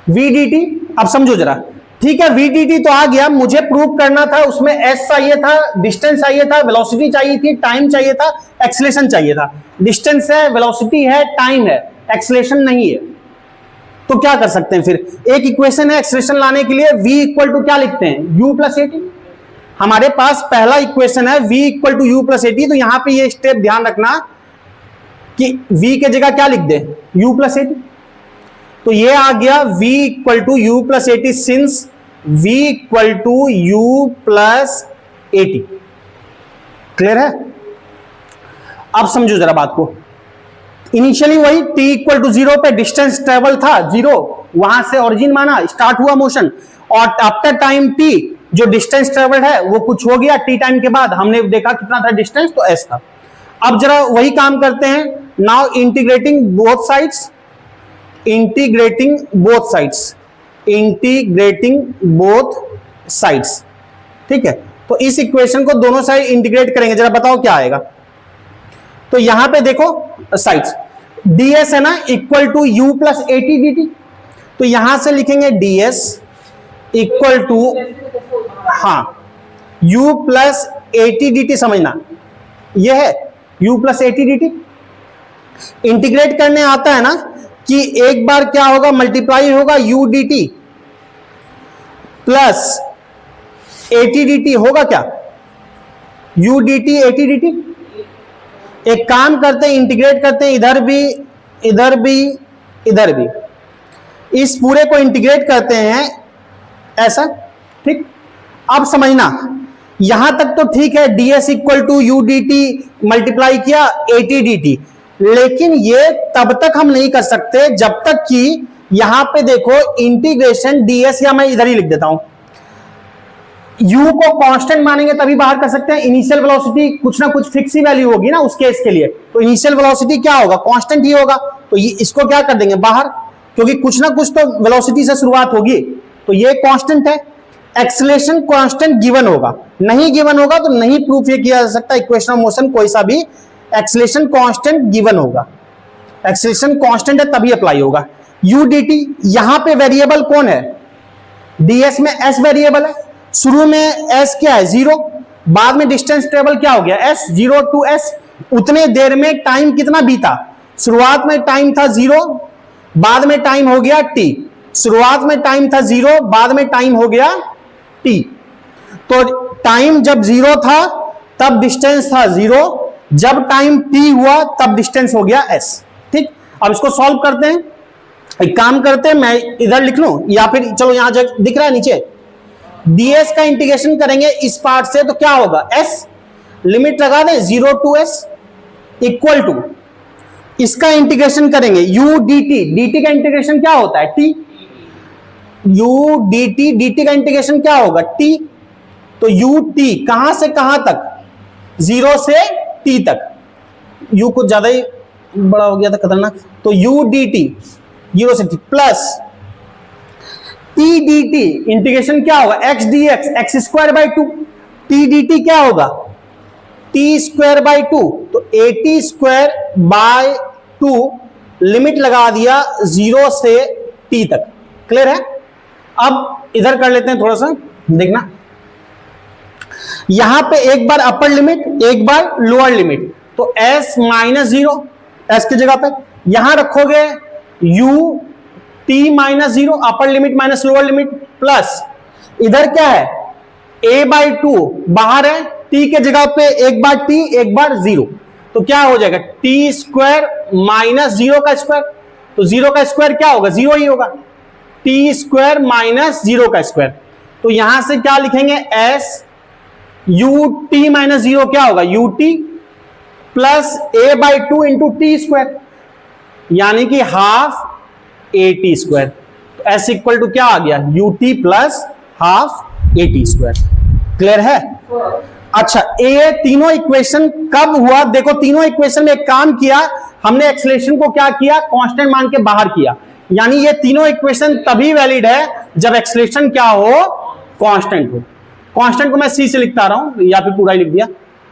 vdt। अब समझो जरा, ठीक है vdt तो आ गया, मुझे प्रूव करना था, उसमें s चाहिए था, डिस्टेंस चाहिए था, वेलोसिटी चाहिए थी, टाइम चाहिए था, एक्सेलरेशन चाहिए था। डिस्टेंस है, वेलोसिटी है, टाइम है, एक्सेलरेशन नहीं है, तो क्या कर सकते हैं फिर, एक इक्वेशन है एक्सेलरेशन लाने के लिए, v इक्वल टू क्या लिखते हैं u प्लस at। हमारे पास पहला इक्वेशन है v equal to u plus at, तो यहां पे ये स्टेप ध्यान रखना, कि v के जगह क्या लिख दे, u प्लस 80। तो ये आ गया v equal to you plus 80 since v equal to you plus 80। Clear है? अब समझो जरा बात को। इनिशियली वही t इक्वल टू 0 पे डिस्टेंस ट्रेवल था 0, वहां से ओरिजिन माना, स्टार्ट हुआ मोशन, और आफ्टर टाइम t जो डिस्टेंस ट्रेवल्ड है वो कुछ हो गया t टाइम के बाद, हमने देखा कितना था डिस्टेंस, तो s था। अब जरा वही काम करते हैं, now integrating both sides, integrating both sides, integrating both sides. ठीक है, तो इस इक्वेशन को दोनों साइड इंटीग्रेट करेंगे, जरा बताओ क्या आएगा। तो यहां पे देखो साइड्स, ds है ना equal to u plus 80 dt, तो यहां से लिखेंगे ds इक्वल टू, हाँ, u प्लस 80 dt, समझना यह है u प्लस 80 dt। इंटीग्रेट करने आता है ना कि एक बार क्या होगा, मल्टीप्लाई होगा u dt प्लस 80 dt, होगा क्या u dt 80 dt। एक काम करते हैं, इंटीग्रेट करते हैं, इधर भी इधर भी इधर भी, इस पूरे को इंटीग्रेट करते हैं ऐसा। ठीक, अब समझना, यहां तक तो ठीक है, ds equal to u d t multiply किया 80 dt, लेकिन ये तब तक हम नहीं कर सकते जब तक कि यहां पे देखो इंटीग्रेशन ds, या मैं इधर ही लिख देता हूं, u को कांस्टेंट मानेंगे तभी बाहर कर सकते हैं। इनिशियल वेलोसिटी कुछ ना कुछ फिक्स ही वैल्यू होगी ना उस केस के लिए, तो इनिशियल वेलोसिटी क्या होगा, कांस्टेंट ही होगा, तो ये इसको क्या कर देंगे बाहर, क्योंकि कुछ ना कुछ तो वेलोसिटी से शुरुआत होगी, तो ये कांस्टेंट है। एक्सेलरेशन कांस्टेंट गिवन होगा, नहीं गिवन होगा तो नहीं प्रूफ ये किया जा सकता इक्वेशन ऑफ मोशन कोई सा भी। एक्सेलरेशन कांस्टेंट गिवन होगा, एक्सेलरेशन कांस्टेंट है तभी अप्लाई होगा। यू डी टी, यहां पे वेरिएबल कौन है, ds में s वेरिएबल है, शुरू में s क्या है 0, बाद में डिस्टेंस ट्रेवल क्या हो गया s, 0 टू s, उतने देर में टाइम कितना बीता, शुरुआत में टाइम था 0, बाद में टाइम हो गया t, शुरुआत में टाइम था 0, बाद में टाइम हो गया t। तो टाइम जब 0 था तब डिस्टेंस था 0, जब टाइम t हुआ तब डिस्टेंस हो गया s। ठीक, अब इसको सॉल्व करते हैं, एक काम करते हैं, मैं इधर लिख लूं या फिर चलो यहां दिख रहा है नीचे, ds का इंटीग्रेशन करेंगे इस पार्ट से, तो क्या होगा s, लिमिट लगा दें 0 टू s इक्वल टू, इसका इंटीग्रेशन करेंगे u dt, dt का इंटीग्रेशन क्या होता है t, u dt, dt का इंटीग्रेशन क्या होगा t, तो ut कहां से कहां तक, 0 से t तक, u कुछ ज्यादा ही बड़ा हो गया था खतरनाक, तो u dt 0 से t plus t dt integration क्या होगा x dx, x square by 2, t dt क्या होगा t स्क्वायर बाई 2, तो 80 स्क्वायर बाय 2, लिमिट लगा दिया 0 से t तक। क्लियर है? अब इधर कर लेते हैं थोड़ा सा, देखना यहां पे एक बार अपर लिमिट एक बार लोअर लिमिट, तो s माइनस 0, s की जगह पे यहां रखोगे u t minus 0, upper limit minus lower limit, plus इधर क्या है a बाई 2 बाहर है, t के जगह पे एक बार t एक बार 0, तो क्या हो जाएगा t स्क्वायर माइनस 0 का स्क्वायर, तो 0 का स्क्वायर क्या होगा 0 ही होगा, t स्क्वायर माइनस 0 का स्क्वायर, तो यहां से क्या लिखेंगे s ut माइनस 0 क्या होगा ut plus a by 2 into T square, यानी कि हाफ at स्क्वायर, तो s इक्वल टू क्या आ गया ut plus half at square. Clear है? अच्छा, ये तीनों इक्वेशन कब हुआ, देखो तीनों इक्वेशन में एक काम किया हमने, एक्सेलरेशन को क्या किया कांस्टेंट मान के बाहर किया, यानी ये तीनों इक्वेशन तभी वैलिड है जब एक्सेलरेशन क्या हो कांस्टेंट हो। कांस्टेंट को मैं c से लिखता रहा हूं या फिर पूरा ही लिख दिया,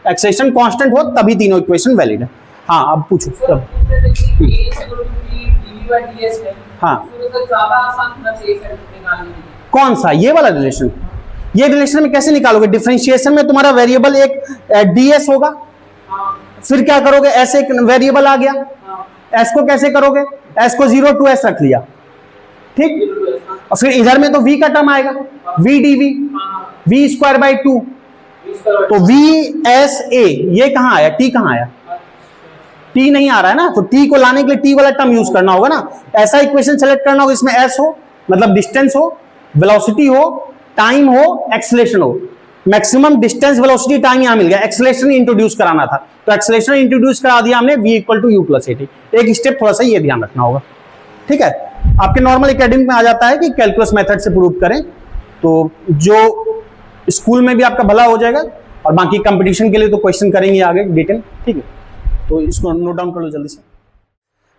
एक्सेलरेशन कांस्टेंट हो तभी तीनों इक्वेशन वैलिड है। हाँ अब पूछो तब। हाँ कौन सा, ये वाला रिलेशन, ये रिलेशन में कैसे निकालोगे, डिफरेंशिएशन में तुम्हारा वेरिएबल एक ds होगा, फिर क्या करोगे ऐसे एक वेरिएबल आ गया, s को कैसे करोगे, s को 0 टू s रख लिया, ठीक, और फिर इधर में तो v का टर्म आएगा v dv, v square by 2, तो v s a, ये कहां आया, t कहां आया, टी नहीं आ रहा है ना, तो टी को लाने के लिए टी वाला टर्म यूज करना होगा ना। ऐसा इक्वेशन सेलेक्ट करना होगा इसमें एस हो, मतलब डिस्टेंस हो, वेलोसिटी हो, टाइम हो, एक्सेलरेशन हो। मैक्सिमम डिस्टेंस, वेलोसिटी, टाइम यहां मिल गया, एक्सेलरेशन इंट्रोड्यूस कराना था तो एक्सेलरेशन इंट्रोड्यूस करा दिया हमने, v equal to you plus a t. एक स्टेप थोड़ा सा ये ध्यान रखना होगा, ठीक है। आपके नॉर्मल एकेडमिक में आ जाता है कि कैलकुलस मेथड से प्रूव करें, तो जो स्कूल में भी आपका भला हो जाएगा और बाकी कंपटीशन के लिए तो क्वेश्चन करेंगे आगे डिटेल, ठीक है। तो इसको नोट डाउन कर लो जल्दी से।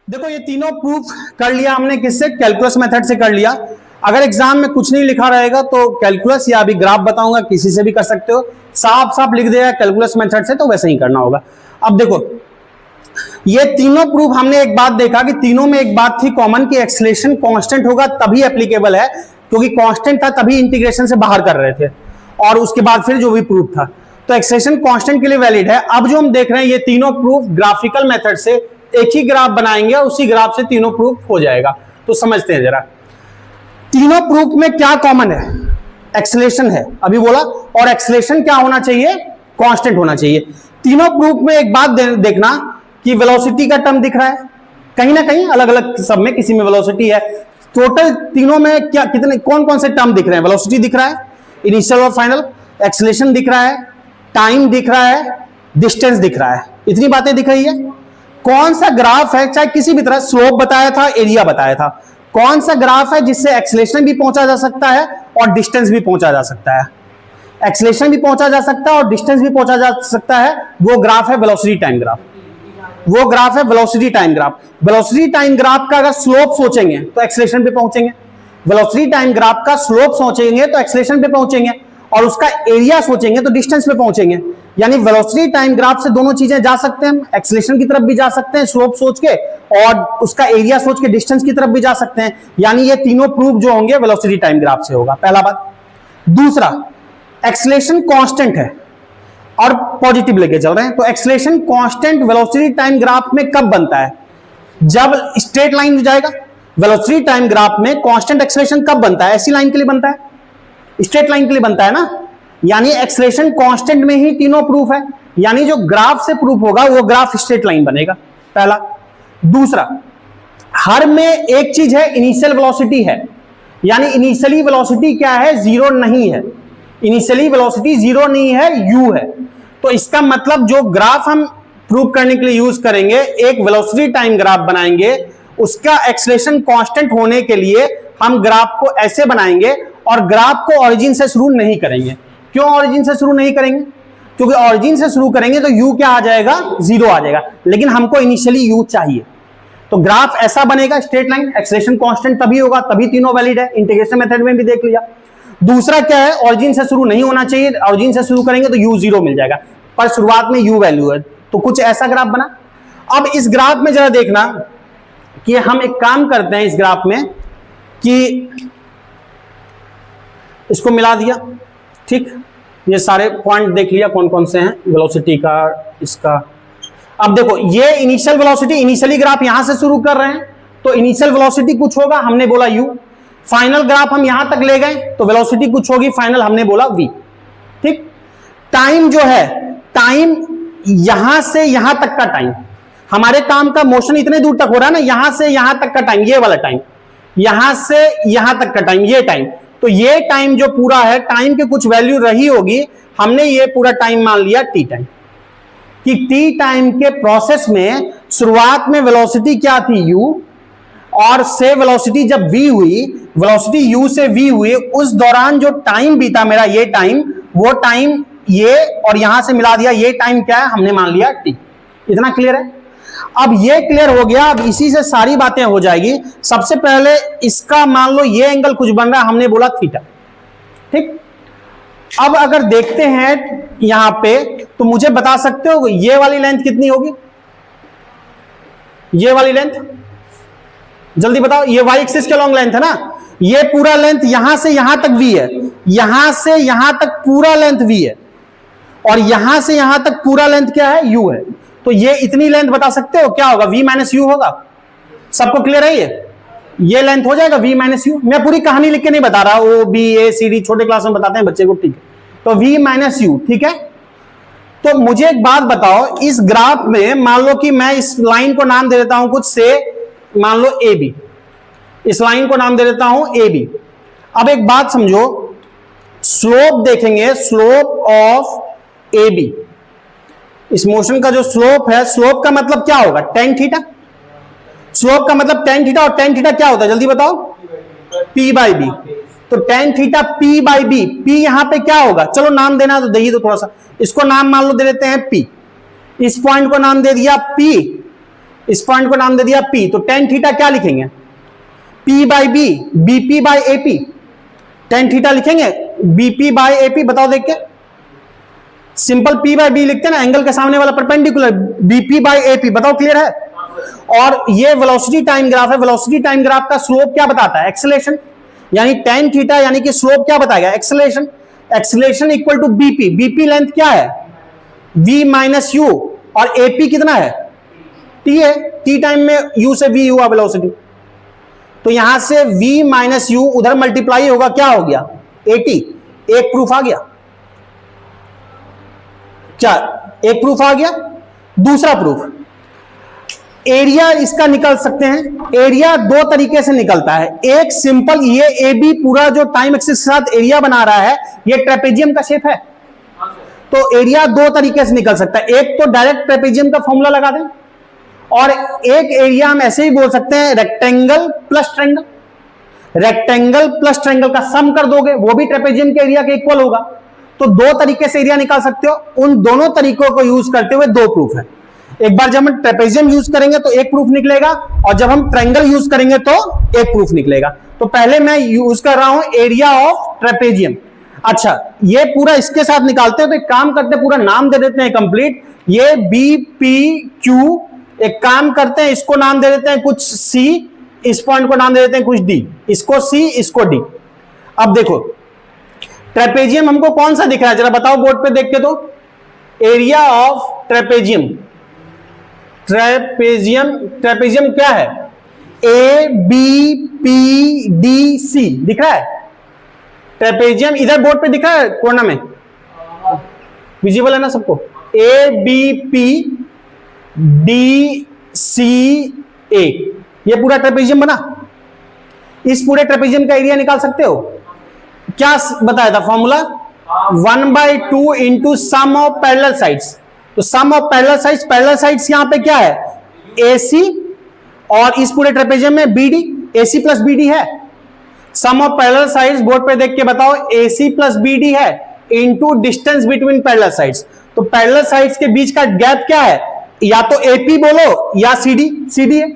देखो ये तीनों प्रूफ कर लिया हमने, किससे? कैलकुलस मेथड से कर लिया। अगर एग्जाम में कुछ नहीं लिखा रहेगा तो कैलकुलस या अभी ग्राफ बताऊंगा किसी से भी कर सकते हो, साफ साफ लिख देगा कैलकुलस मेथड से, तो वैसे ही करना होगा। अब देखो ये तीनों प्रूफ हमने एक बात देखा कि तीनों में एक बात थी कॉमन कि एक्सेलरेशन कांस्टेंट होगा तभी एप्लीकेबल है, क्योंकि कांस्टेंट था तभी इंटीग्रेशन से बाहर कर रहे थे, और उसके बाद फिर जो भी प्रूफ था, तो एक्सेलरेशन कांस्टेंट के लिए वैलिड है। अब जो हम देख रहे हैं ये तीनों प्रूफ ग्राफिकल मेथड से एक ही ग्राफ बनाएंगे और उसी ग्राफ से तीनों प्रूफ हो जाएगा। तो समझते हैं जरा, तीनों प्रूफ में क्या कॉमन है? एक्सेलरेशन है, अभी बोला, और एक्सेलरेशन क्या होना चाहिए? कांस्टेंट होना चाहिए। तीनों प्रूफ में एक बात देखना कि वेलोसिटी का टर्म दिख रहा है कहीं ना कहीं, अलग अलग सब में, किसी में वेलोसिटी है। टोटल तीनों में क्या कितने कौन कौन से टर्म दिख रहे हैं? वेलोसिटी दिख रहा है, इनिशियल और फाइनल, एक्सेलरेशन दिख रहा है, टाइम दिख रहा है, डिस्टेंस दिख रहा है, इतनी बातें दिख रही है। कौन सा ग्राफ है, चाहे किसी भी तरह, स्लोप बताया था, एरिया बताया था, कौन सा ग्राफ है जिससे एक्सेलरेशन भी पहुंचा जा सकता है और डिस्टेंस भी पहुंचा जा सकता है? एक्सेलरेशन भी पहुंचा जा सकता है और डिस्टेंस भी पहुंचा जा सकता है, वो ग्राफ है वेलोसिटी टाइम ग्राफ। वो ग्राफ है velocity time graph. Velocity time graph का अगर स्लोप सोचेंगे तो एक्सेलरेशन पे पहुंचेंगे, वेलोसिटी टाइम ग्राफ का स्लोप सोचेंगे तो एक्सेलरेशन पे पहुंचेंगे, और उसका एरिया सोचेंगे तो डिस्टेंस पे पहुंचेंगे। यानी वेलोसिटी टाइम ग्राफ से दोनों चीजें जा सकते हैं, एक्सेलरेशन की तरफ भी जा सकते हैं स्लोप सोच के, और उसका एरिया सोच के डिस्टेंस की तरफ भी जा सकते हैं। यानी ये तीनों प्रूफ जो होंगे वेलोसिटी टाइम ग्राफ से होगा, पहला बात। दूसरा, एक्सेलरेशन कांस्टेंट है और पॉजिटिव लेके चल रहे हैं, तो acceleration constant velocity time graph में कब बनता है? जब स्ट्रेट लाइन जाएगा। वेलोसिटी टाइम ग्राफ में कांस्टेंट एक्सेलरेशन कब बनता है? ऐसी लाइन के लिए बनता है, स्ट्रेट लाइन के लिए बनता है ना। यानी एक्सेलरेशन कांस्टेंट में ही तीनों प्रूफ है, यानी जो ग्राफ से प्रूफ होगा वो ग्राफ स्ट्रेट लाइन बनेगा, पहला। दूसरा, हर में एक चीज है, इनिशियल वेलोसिटी है, यानी इनिशियली वेलोसिटी क्या है? जीरो नहीं है। इनिशियली वेलोसिटी जीरो नहीं है, यू है। तो इसका मतलब जो ग्राफ हम प्रूव करने के लिए यूज करेंगे, एक वेलोसिटी टाइम ग्राफ बनाएंगे, उसका एक्सेलरेशन कांस्टेंट होने के लिए हम ग्राफ को ऐसे बनाएंगे, और ग्राफ को ऑरिजिन से शुरू नहीं करेंगे। क्यों ऑरिजिन से शुरू नहीं करेंगे? क्योंकि ऑरिजिन से शुरू करेंगे तो यू क्या आ जाएगा? जीरो आ जाएगा, लेकिन हमको इनिशियली यू चाहिए। तो ग्राफ ऐसा बनेगा, स्ट्रेट लाइन, एक्सेलरेशन कांस्टेंट तभी होगा, तभी तीनों वैलिड है। इंटीग्रेशन मेथड में भी देख लिया। दूसरा क्या है? ऑरिजिन से शुरू नहीं होना चाहिए, ऑरिजिन से शुरू करेंगे तो यू जीरो मिल जाएगा, पर शुरुआत में यू वैल्यू है। तो कुछ ऐसा ग्राफ बना। अब इस ग्राफ में जरा देखना कि हम एक काम करते हैं इस ग्राफ में कि इसको मिला दिया, ठीक, ये सारे पॉइंट देख लिया कौन कौन से हैं वेलोसिटी का, इसका। अब देखो ये इनिशियल वेलोसिटी, इनिशियली ग्राफ यहां से शुरू कर रहे हैं तो इनिशियल वेलोसिटी कुछ होगा, हमने बोला u। फाइनल ग्राफ हम यहां तक ले गए तो वेलोसिटी कुछ होगी, फाइनल हमने बोला v, ठीक। टाइम जो है, टाइम यहां से यहां तक का टाइम, हमारे काम का मोशन इतने दूर तक हो रहा है ना, यहां से यहां तक का टाइम, ये वाला टाइम, यहां से यहां तक का टाइम, ये टाइम। तो ये टाइम जो पूरा है, टाइम की कुछ वैल्यू रही होगी, हमने ये पूरा टाइम मान लिया टी टाइम, कि टी टाइम के प्रोसेस में शुरुआत में वेलोसिटी क्या थी? u, और से वेलोसिटी जब v हुई, वेलोसिटी u से v हुई, उस दौरान जो टाइम बीता मेरा, ये टाइम, वो टाइम ये, और यहां से मिला दिया, ये टाइम क्या है? हमने मान लिया t। इतना क्लियर है? अब ये क्लियर हो गया, अब इसी से सारी बातें हो जाएगी। सबसे पहले इसका मान लो ये एंगल कुछ बन रहा है, हमने बोला थीटा, ठीक। अब अगर देखते हैं यहां पे, तो मुझे बता सकते हो ये वाली लेंथ कितनी होगी? ये वाली लेंथ जल्दी बताओ। ये वाई एक्सिस के लॉन्ग लेंथ है ना, ये पूरा लेंथ यहां से यहां तक v है, यहां से यहां तक पूरा लेंथ v है, और यहां से यहां तक पूरा लेंथ क्या है? u है। तो ये इतनी लेंथ बता सकते हो क्या होगा? v माइनस यू होगा। सबको क्लियर है? ये लेंथ हो जाएगा v माइनस यू। मैं पूरी कहानी लिख के नहीं बता रहा, ओ बी ए सी डी छोटे क्लास में बताते हैं बच्चे को, ठीक है। तो v माइनस यू, ठीक है। तो मुझे एक बात बताओ, इस ग्राफ में मान लो कि मैं इस लाइन को नाम दे देता हूं कुछ से, मान लो ए बी, इस लाइन को नाम दे देता हूं ए बी। अब एक बात समझो, स्लोप देखेंगे, स्लोप ऑफ ए बी, इस मोशन का जो स्लोप है, स्लोप का मतलब क्या होगा, टेन थीटा। स्लोप का मतलब टेन थीटा, और टेन थीटा क्या होता है जल्दी बताओ, पी बाई बी। तो tan theta p by b, p यहां पे क्या होगा, चलो नाम देना तो दही दो थोड़ा सा, इसको नाम मान लो दे देते हैं पी, इस पॉइंट को नाम दे दिया पी, इस पॉइंट को नाम दे दिया पी। तो टेन थीटा क्या लिखेंगे, p by b, BP by AP. Tan theta लिखेंगे बीपी बाई एपी, बताओ देख के, सिंपल पी बाई बी लिखते हैं ना, एंगल के सामने वाला परपेंडिकुलर, बीपी बाई एपी, बताओ क्लियर है। और ये वेलोसिटी टाइम ग्राफ है, वेलोसिटी टाइम ग्राफ का स्लोप क्या बताता है, एक्सेलरेशन, यानी टेन थीटा यानी कि स्लोप क्या बताएगा, acceleration. Acceleration equal to BP, BP length क्या है, v माइनस यू, और एपी कितना है, t है, t टाइम में u से v हुआ वेलोसिटी, तो यहां से v माइनस यू उधर मल्टीप्लाई होगा, क्या हो गया 80। एक प्रूफ आ गया, क्या एक प्रूफ आ गया। दूसरा प्रूफ, एरिया इसका निकल सकते हैं, एरिया दो तरीके से निकलता है। एक सिंपल, ये ए बी पूरा जो टाइम एक्सिस के साथ एरिया बना रहा है, ये ट्रेपेजियम का शेप है, तो एरिया दो तरीके से निकल सकता है। एक तो डायरेक्ट ट्रेपेजियम का फॉर्मूला लगा दें, और एक एरिया हम ऐसे ही बोल सकते हैं, rectangle plus triangle. Rectangle plus triangle का सम कर दोगे, वो भी ट्रेपेजियम के एरिया के इक्वल होगा। तो दो तरीके से एरिया निकाल सकते हो, उन दोनों तरीकों को यूज करते हुए दो प्रूफ है। एक बार जब हम ट्रेपेजियम यूज करेंगे तो एक प्रूफ निकलेगा, और जब हम ट्रायंगल यूज करेंगे तो एक प्रूफ निकलेगा। तो पहले मैं यूज कर रहा हूं एरिया ऑफ ट्रेपेजियम। अच्छा, ये पूरा इसके साथ निकालते हैं, तो एक काम करते हैं, पूरा नाम दे देते हैं कंप्लीट, ये बी पी क्यू। एक काम करते हैं, इसको नाम दे देते हैं कुछ सी, इस पॉइंट को नाम दे देते हैं कुछ डी, इसको सी इसको डी। अब देखो ट्रेपेजियम हमको कौन सा दिख रहा है, जरा बताओ बोर्ड पे देख के, तो area of trapezium, trapezium, trapezium क्या है, A B P D C दिख रहा है। ट्रेपेजियम इधर बोर्ड पे दिख रहा है कोना में, विजिबल है ना सबको, A B P D C A, ये पूरा ट्रेपेजियम बना। इस पूरे ट्रेपेजियम का एरिया निकाल सकते हो, क्या बताया था formula, 1/2 into sum of parallel sides. तो sum of parallel sides, parallel sides यहां पे क्या है, AC, और इस पूरे ट्रेपेजियम में BD, AC प्लस BD है। सम ऑफ पैरेलल साइड्स बोर्ड पे देख के बताओ, AC प्लस BD है into distance between parallel sides. तो पैरेलल साइड्स के बीच का गैप क्या है, या तो AP बोलो या CD, CD है।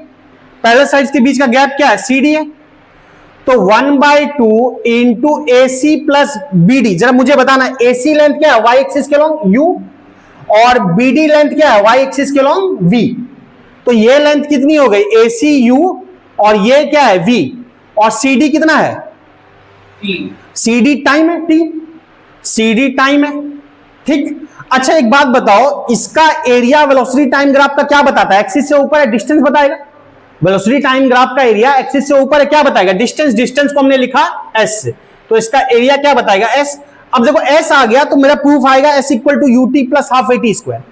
पैरेलल साइड्स के बीच का गैप क्या है, CD है। तो 1/2 इंटू AC प्लस BD, जरा मुझे बताना AC लेंथ क्या है, y एक्सिस के लॉन्ग U, और BD लेंथ क्या है, y एक्सिस के लॉन्ग V। तो ये लेंथ कितनी हो गई, ACU, और ये क्या है V, और CD कितना है T, CD टाइम है, T CD टाइम है, ठीक। अच्छा एक बात बताओ, इसका एरिया वेलोसिटी टाइम ग्राफ का क्या बताता है, एक्सिस से ऊपर है डिस्टेंस बताएगा। वेलोसिटी टाइम ग्राफ का एरिया एक्सिस से ऊपर है, क्या बताएगा, डिस्टेंस। डिस्टेंस को हमने लिखा s से, तो इसका एरिया क्या बताएगा, s। अब देखो s आ गया तो मेरा प्रूफ आएगा s equal to u t plus half a t square.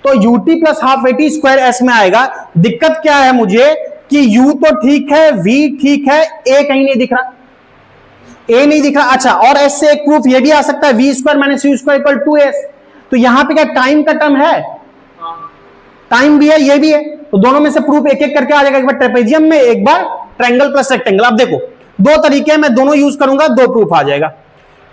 तो u t plus half a t square s में आएगा। दिक्कत क्या है मुझे कि u तो ठीक है, v ठीक है, a कहीं नहीं दिख रहा, a नहीं दिख रहा। अच्छा, और s से एक प्रूफ ये भी आ सकता है, v square minus you square equal to s। तो यहां पे क्या टाइम का टर्म है, टाइम भी है, ये भी है, तो दोनों में से प्रूफ एक एक करके आ जाएगा, एक बार ट्रेपेजियम में, एक बार ट्रायंगल प्लस रेक्टेंगल। अब देखो दो तरीके मैं दोनों यूज करूंगा, दो प्रूफ आ जाएगा।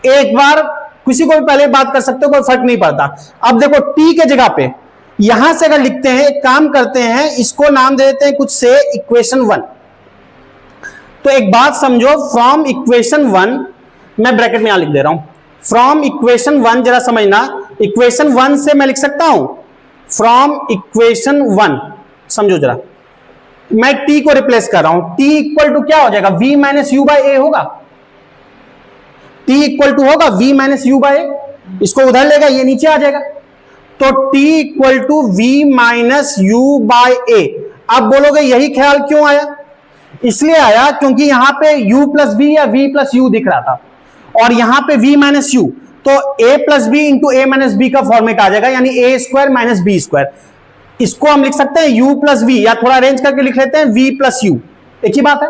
एक बार किसी को भी पहले बात कर सकते हो, कोई फर्क नहीं पड़ता। अब देखो टी के जगह पे यहां से अगर लिखते हैं, एक काम करते हैं, इसको नाम दे देते हैं कुछ से इक्वेशन 1। तो एक बात समझो, फ्रॉम इक्वेशन 1, मैं ब्रैकेट में यहां लिख दे रहा हूं, फ्रॉम इक्वेशन 1, जरा समझना, इक्वेशन 1 से मैं लिख सकता हूं, फ्रॉम इक्वेशन 1, समझो जरा, मैं t को रिप्लेस कर रहा हूं, t इक्वल टू क्या हो जाएगा, v minus you by a होगा। t इक्वल टू होगा v minus you by a, इसको उधर लेगा, ये नीचे आ जाएगा। तो t equal to v minus you by a. अब बोलोगे यही ख्याल क्यों आया, इसलिए आया क्योंकि यहां पे u प्लस v या v प्लस यू दिख रहा था, और यहां पे v माइनस यू, तो a plus B into A minus B का फॉर्मेट आ जाएगा, यानी A square minus B square. इसको हम लिख सकते हैं u प्लस वी, या थोड़ा अरेंज करके लिख लेते हैं v प्लस यू, एक ही बात है।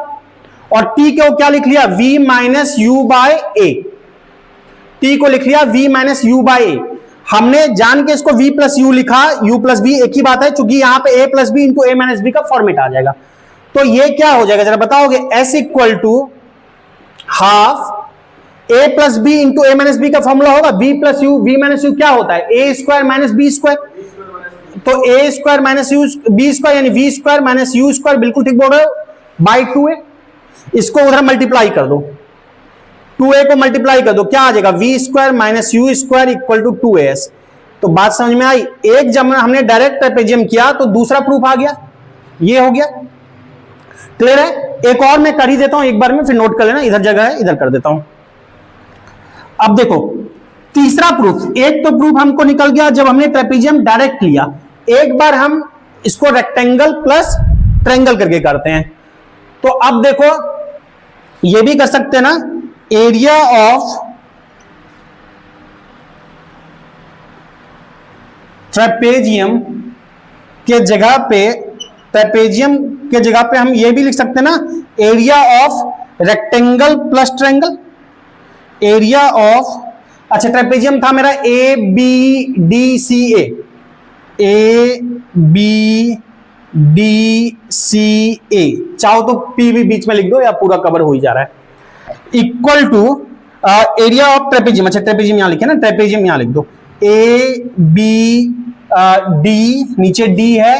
और t को क्या लिख लिया, v minus you by A, t को लिख लिया v minus you by A. हमने जान के इसको v प्लस यू लिखा, u प्लस v एक ही बात है, क्योंकि यहां पे a plus B into A minus B का फॉर्मेट आ जाएगा। तो ये क्या हो जाएगा जरा बताओगे, s equal to half a plus B into A minus B का फॉर्मूला होगा v plus you, v minus U क्या होता है, a square minus B square. तो a square minus U B square यानी v square minus you square, बिल्कुल ठीक बोल रहे हो, बाई 2a। इसको उधर मल्टीप्लाई कर दो, 2a को मल्टीप्लाई कर दो, क्या आ जाएगा, v square minus you square equal to 2as। तो बात समझ में आई। एक जब हमने डायरेक्ट ट्रेपेजियम किया तो दूसरा प्रूफ आ गया, ये हो गया, क्लियर है। एक और मैं कर ही देता हूं एक बार में, फिर नोट कर लेना, इधर जगह है इधर कर देता हूं। अब देखो तीसरा प्रूफ, एक तो प्रूफ हमको निकल गया जब हमने ट्रेपेजियम डायरेक्ट लिया, एक बार हम इसको रेक्टेंगल प्लस ट्रायंगल करके करते हैं। तो अब देखो ये भी कर सकते हैं ना, एरिया ऑफ ट्रेपेजियम के जगह पे, ट्रेपेजियम के जगह पे हम ये भी लिख सकते हैं ना, area of rectangle plus triangle, area of, अच्छा ट्रेपेजियम था मेरा A B D C A B D C A, चाहो तो पी भी बीच में लिख दो या पूरा कवर हो ही जा रहा है, equal to area of trapezium, अच्छा ट्रेपेजियम यहां लिखे ना, ट्रेपेजियम यहां लिख दो, ए बी डी, नीचे डी है,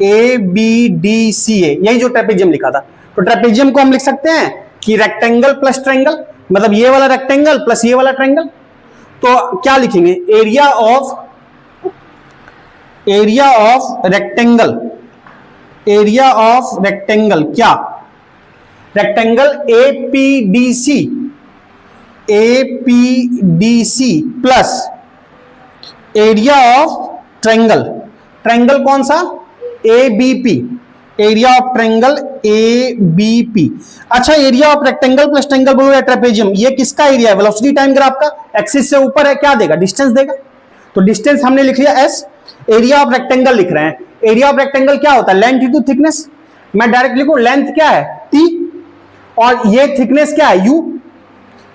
ए बी डी सी ए, यही जो ट्रेपेजियम लिखा था। तो ट्रेपेजियम को हम लिख सकते हैं कि रेक्टेंगल प्लस ट्रायंगल, मतलब ये वाला रेक्टेंगल प्लस ये वाला ट्रायंगल। तो क्या लिखेंगे, area of rectangle, area of rectangle क्या, rectangle APDC plus area of triangle, triangle कौन सा, ABP, area of triangle ABP. अच्छा area of rectangle plus triangle बोलो या ट्रेपेजियम, ये किसका एरिया है, वेलोसिटी टाइम ग्राफ का, एक्सिस से ऊपर है, क्या देगा, डिस्टेंस देगा। तो डिस्टेंस हमने लिख लिया s, एरिया ऑफ रेक्टेंगल लिख रहे हैं, एरिया ऑफ रेक्टेंगल क्या होता है, लेंथ इंटू थिकनेस। मैं डायरेक्ट लिखूं, लेंथ क्या है t, और ये थिकनेस क्या है u,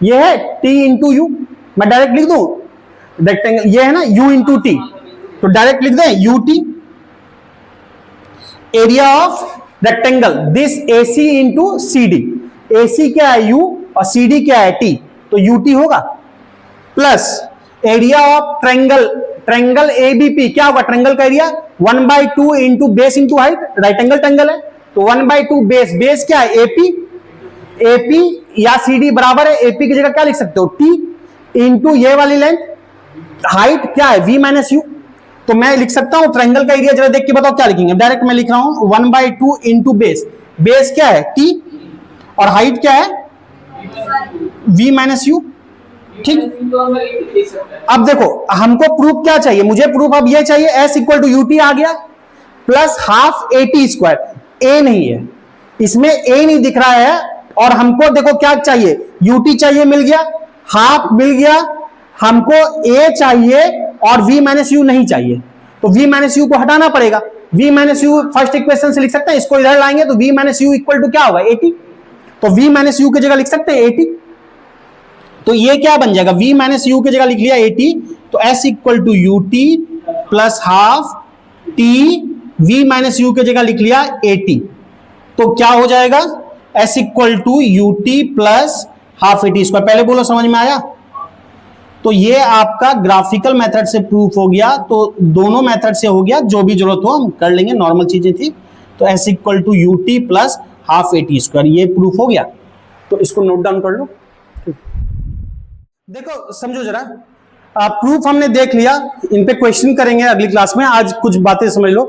ये है t इंटू यू। मैं डायरेक्ट लिख दूं, रेक्टेंगल ये है ना u इंटू टी, तो डायरेक्ट लिख दें ut, area of rectangle this AC into CD, AC क्या है u और CD क्या है t, तो ut होगा, plus area of triangle, triangle ABP क्या होगा, ट्रायंगल का area 1/2 into base into height, right angle triangle है, तो 1/2 बेस, बेस क्या है AP या CD बराबर है, AP की जगह क्या लिख सकते हो, t इंटू ये वाली लेंथ, हाइट क्या है v माइनस यू। तो मैं लिख सकता हूं ट्रायंगल का एरिया, जरा देख के बताओ क्या लिखेंगे, डायरेक्ट मैं लिख रहा हूं 1/2 इंटू बेस, बेस क्या है t और हाइट क्या है v माइनस यू, ठीक। अब देखो हमको प्रूफ क्या चाहिए, मुझे प्रूफ अब ये चाहिए, s इक्वल टू यूटी आ गया plus half a t square, a नहीं है इसमें, a नहीं दिख रहा है, और हमको देखो क्या चाहिए, ut चाहिए, मिल गया, हाफ मिल गया, हमको a चाहिए और v माइनस यू नहीं चाहिए, तो v माइनस यू को हटाना पड़ेगा। v minus U first equation से लिख सकते हैं, इसको इधर लाएंगे तो v minus U equal to क्या होगा 80, तो v माइनस यू की जगह लिख सकते हैं 80, तो ये क्या बन जाएगा, v माइनस यू की जगह लिख लिया 80, तो s equal to ut plus half t, v minus U की जगह लिख लिया 80, तो क्या हो जाएगा, s equal to ut plus half 80 square. पहले बोलो समझ में आया। तो ये आपका ग्राफिकल मेथड से प्रूफ हो गया, तो दोनों मेथड से हो गया, जो भी जरूरत हो हम कर लेंगे, नॉर्मल चीजें थी। तो s equal to ut plus half 80 square, ये प्रूफ हो गया, तो इसको नोट डाउन कर लो। देखो समझो जरा, प्रूफ हमने देख लिया, इन पे क्वेश्चन करेंगे अगली क्लास में, आज कुछ बातें समझ लो।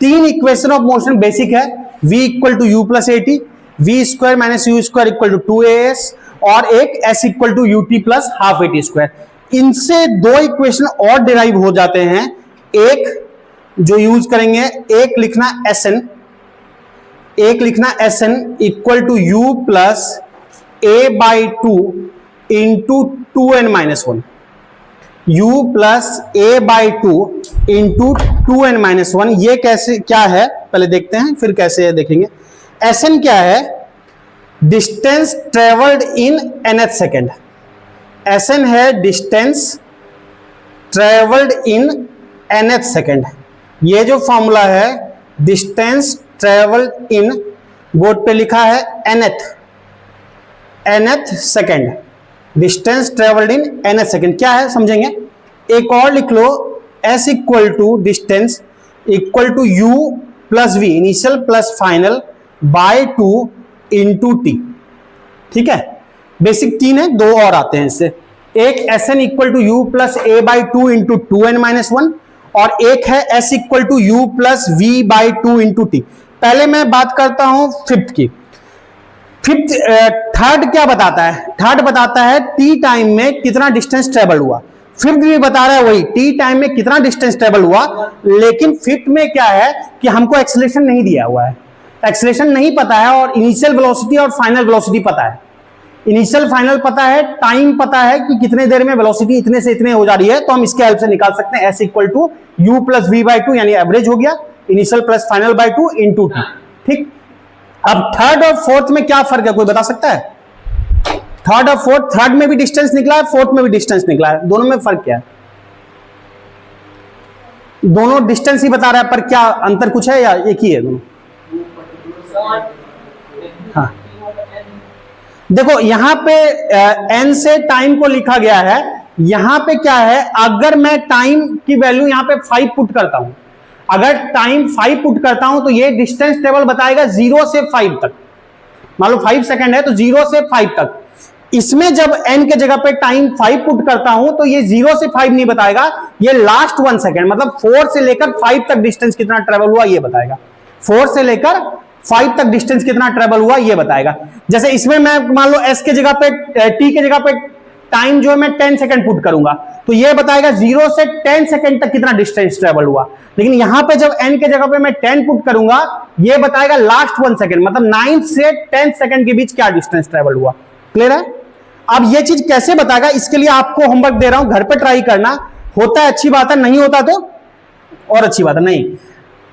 3 इक्वेशन ऑफ मोशन बेसिक है, v equal to you plus 80, v square minus you square equal to 2as, और एक s equal to ut plus half 80 square. इनसे 2 इक्वेशन और डिराइव हो जाते हैं, एक जो यूज करेंगे, एक लिखना Sn, एक लिखना Sn equal to u plus a by 2 into 2n minus 1, u plus a by two into 2n-1, ये कैसे क्या है पहले देखते हैं, फिर कैसे है देखेंगे। Sn क्या है? Distance travelled in nth second. Sn है distance travelled in nth second. ये जो फॉर्मूला है डिस्टेंस ट्रेवल्ड इन, बोर्ड पे लिखा है nth second, distance travelled in nth second क्या है समझेंगे। एक और लिख लो, s equal to distance equal to u plus v initial plus final by 2 into T. ठीक है, बेसिक 3 है, 2 और आते हैं इससे। एक Sn equal to you plus A by two into 2n-1 और एक है s equal to you plus V by 2 into T. पहले मैं बात करता हूं फिफ्थ की। फिफ्थ थर्ड क्या बताता है? थर्ड बताता है टी टाइम में कितना डिस्टेंस ट्रेवल हुआ। फिफ्थ भी बता रहा है वही टी टाइम में कितना डिस्टेंस ट्रेवल हुआ, लेकिन फिफ्थ में क्या है कि हमको एक्सेलरेशन नहीं दिया हुआ है, एक्सेलरेशन नहीं पता है और इनिशियल वेलोसिटी और फाइनल वेलोसिटी पता है। इनिशियल फाइनल पता है, टाइम पता है कि कितने देर में वेलोसिटी इतने से इतने हो जा रही है, तो हम इसके हेल्प से निकाल सकते हैं। s equal to you plus V by two, यानी एवरेज हो गया initial plus final by 2 into T. ठीक, अब थर्ड और फोर्थ में क्या फर्क है, कोई बता सकता है? थर्ड और फोर्थ, थर्ड में भी डिस्टेंस निकला है, फोर्थ में भी डिस्टेंस निकला है, दोनों में फर्क क्या है? दोनों डिस्टेंस ही बता रहा है, पर क्या अंतर कुछ है या एक ही है दोनों? हाँ, देखो यहां पे n से टाइम को लिखा गया है। यहां पे क्या है, अगर मैं टाइम की वैल्यू यहां पे 5 पुट करता हूं, अगर टाइम 5 पुट करता हूं तो ये डिस्टेंस टेबल बताएगा 0 से 5 तक। मान लो 5 सेकंड है तो 0 से 5 तक। इसमें जब n के जगह पे टाइम 5 पुट करता हूं तो ये 0 से 5 नहीं बताएगा, ये लास्ट 1 सेकंड मतलब 4 से लेकर 5 तक डिस्टेंस कितना ट्रेवल हुआ ये बताएगा। 4 से लेकर 5 तक डिस्टेंस कितना ट्रेवल हुआ ये बताएगा। जैसे इसमें मैं मान लो s के जगह पे t के जगह पे टाइम जो है मैं 10 सेकंड पुट करूंगा तो ये बताएगा 0 से 10 सेकंड तक कितना डिस्टेंस ट्रेवल हुआ। लेकिन यहां पे जब n के जगह पे मैं 10 पुट करूंगा ये बताएगा लास्ट 1 सेकंड मतलब 9 से 10 सेकंड के बीच क्या डिस्टेंस ट्रेवल हुआ। क्लियर है? अब ये चीज कैसे बताएगा, इसके लिए आपको होमवर्क दे रहा हूं, घर पे ट्राई करना। होता है अच्छी बात है, नहीं होता तो और अच्छी बात है, नहीं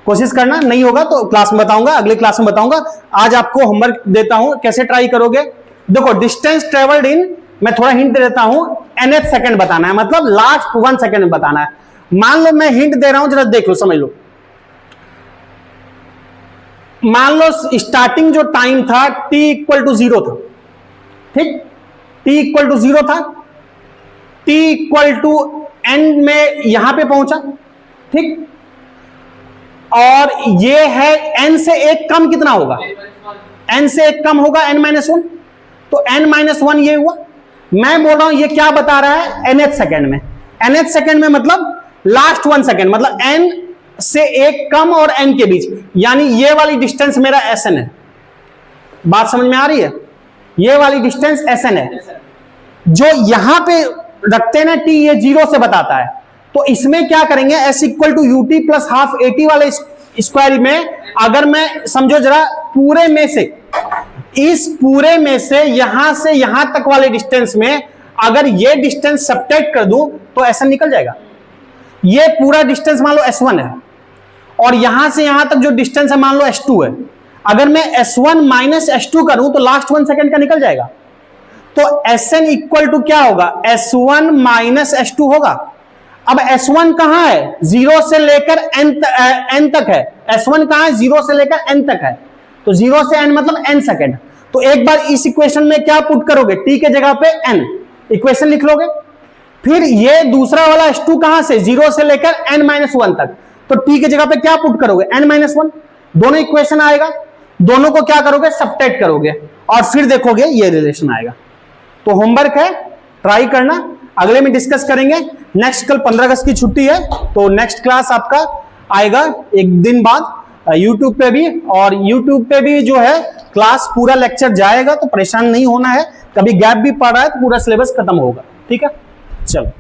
कोशिश करना, नहीं होगा तो क्लास में बताऊंगा, अगले क्लास में बताऊंगा। आज आपको होमवर्क देता हूं, कैसे ट्राई करोगे। देखो डिस्टेंस ट्रेवल्ड इन, मैं थोड़ा हिंट दे देता हूं, nth सेकंड बताना है, मतलब लास्ट 1 सेकंड में बताना है। मान लो मैं हिंट दे रहा हूं, जरा देख लो समझ लो। मान लो स्टार्टिंग जो टाइम था t इक्वल टू 0 था, ठीक, t इक्वल टू 0 था, t इक्वल टू एंड में यहां पे पहुंचा, ठीक, और ये है n से एक कम कितना होगा, n से एक कम होगा n-1, तो n-1 ये हुआ। मैं बोल रहा हूं ये क्या बता रहा है, nth सेकंड में। nth सेकंड में मतलब लास्ट 1 सेकंड, मतलब n से एक कम और n के बीच, यानी ये वाली डिस्टेंस मेरा Sn है। बात समझ में आ रही है? ये वाली डिस्टेंस Sn है। जो यहां पे रखते हैं ना t, ये 0 से बताता है, तो इसमें क्या करेंगे, s equal to U T plus half A T वाले स्क्वायर में अगर मैं समझो जरा पूरे में से, इस पूरे में से यहां तक वाले डिस्टेंस में अगर ये डिस्टेंस सब्ट्रैक्ट कर दूं तो Sn निकल जाएगा। ये पूरा डिस्टेंस मान लो S1 है और यहां से यहां तक जो डिस्टेंस है मान लो S2 है। अगर मैं S1 माइनस S2 करूं तो लास्ट 1 सेकंड का निकल जाएगा। तो Sn इक्वल टू क्या होगा, S1 माइनस S2 होगा। अब S1 कहां है, 0 से लेकर n तक है। S1 कहां है, 0 से लेकर n तक है, तो 0 से n मतलब n सेकंड। तो एक बार इस इक्वेशन में क्या पुट करोगे, t के जगह पे n, इक्वेशन लिख लोगे। फिर ये दूसरा वाला S2 कहां से, 0 से लेकर n-1 तक, तो t के जगह पे क्या पुट करोगे, n-1। दोनों इक्वेशन आएगा, दोनों को क्या करोगे, सब्ट्रैक्ट करोगे और फिर देखोगे ये रिलेशन आएगा। तो होमवर्क है, ट्राई करना, अगले में डिस्कस करेंगे। नेक्स्ट कल 15 अगस्त की छुट्टी है, तो नेक्स्ट क्लास आपका आएगा एक दिन बाद YouTube पे भी, और YouTube पे भी जो है क्लास पूरा लेक्चर जाएगा, तो परेशान नहीं होना है। कभी गैप भी पड़ रहा है तो पूरा सिलेबस खत्म होगा। ठीक है, चलो।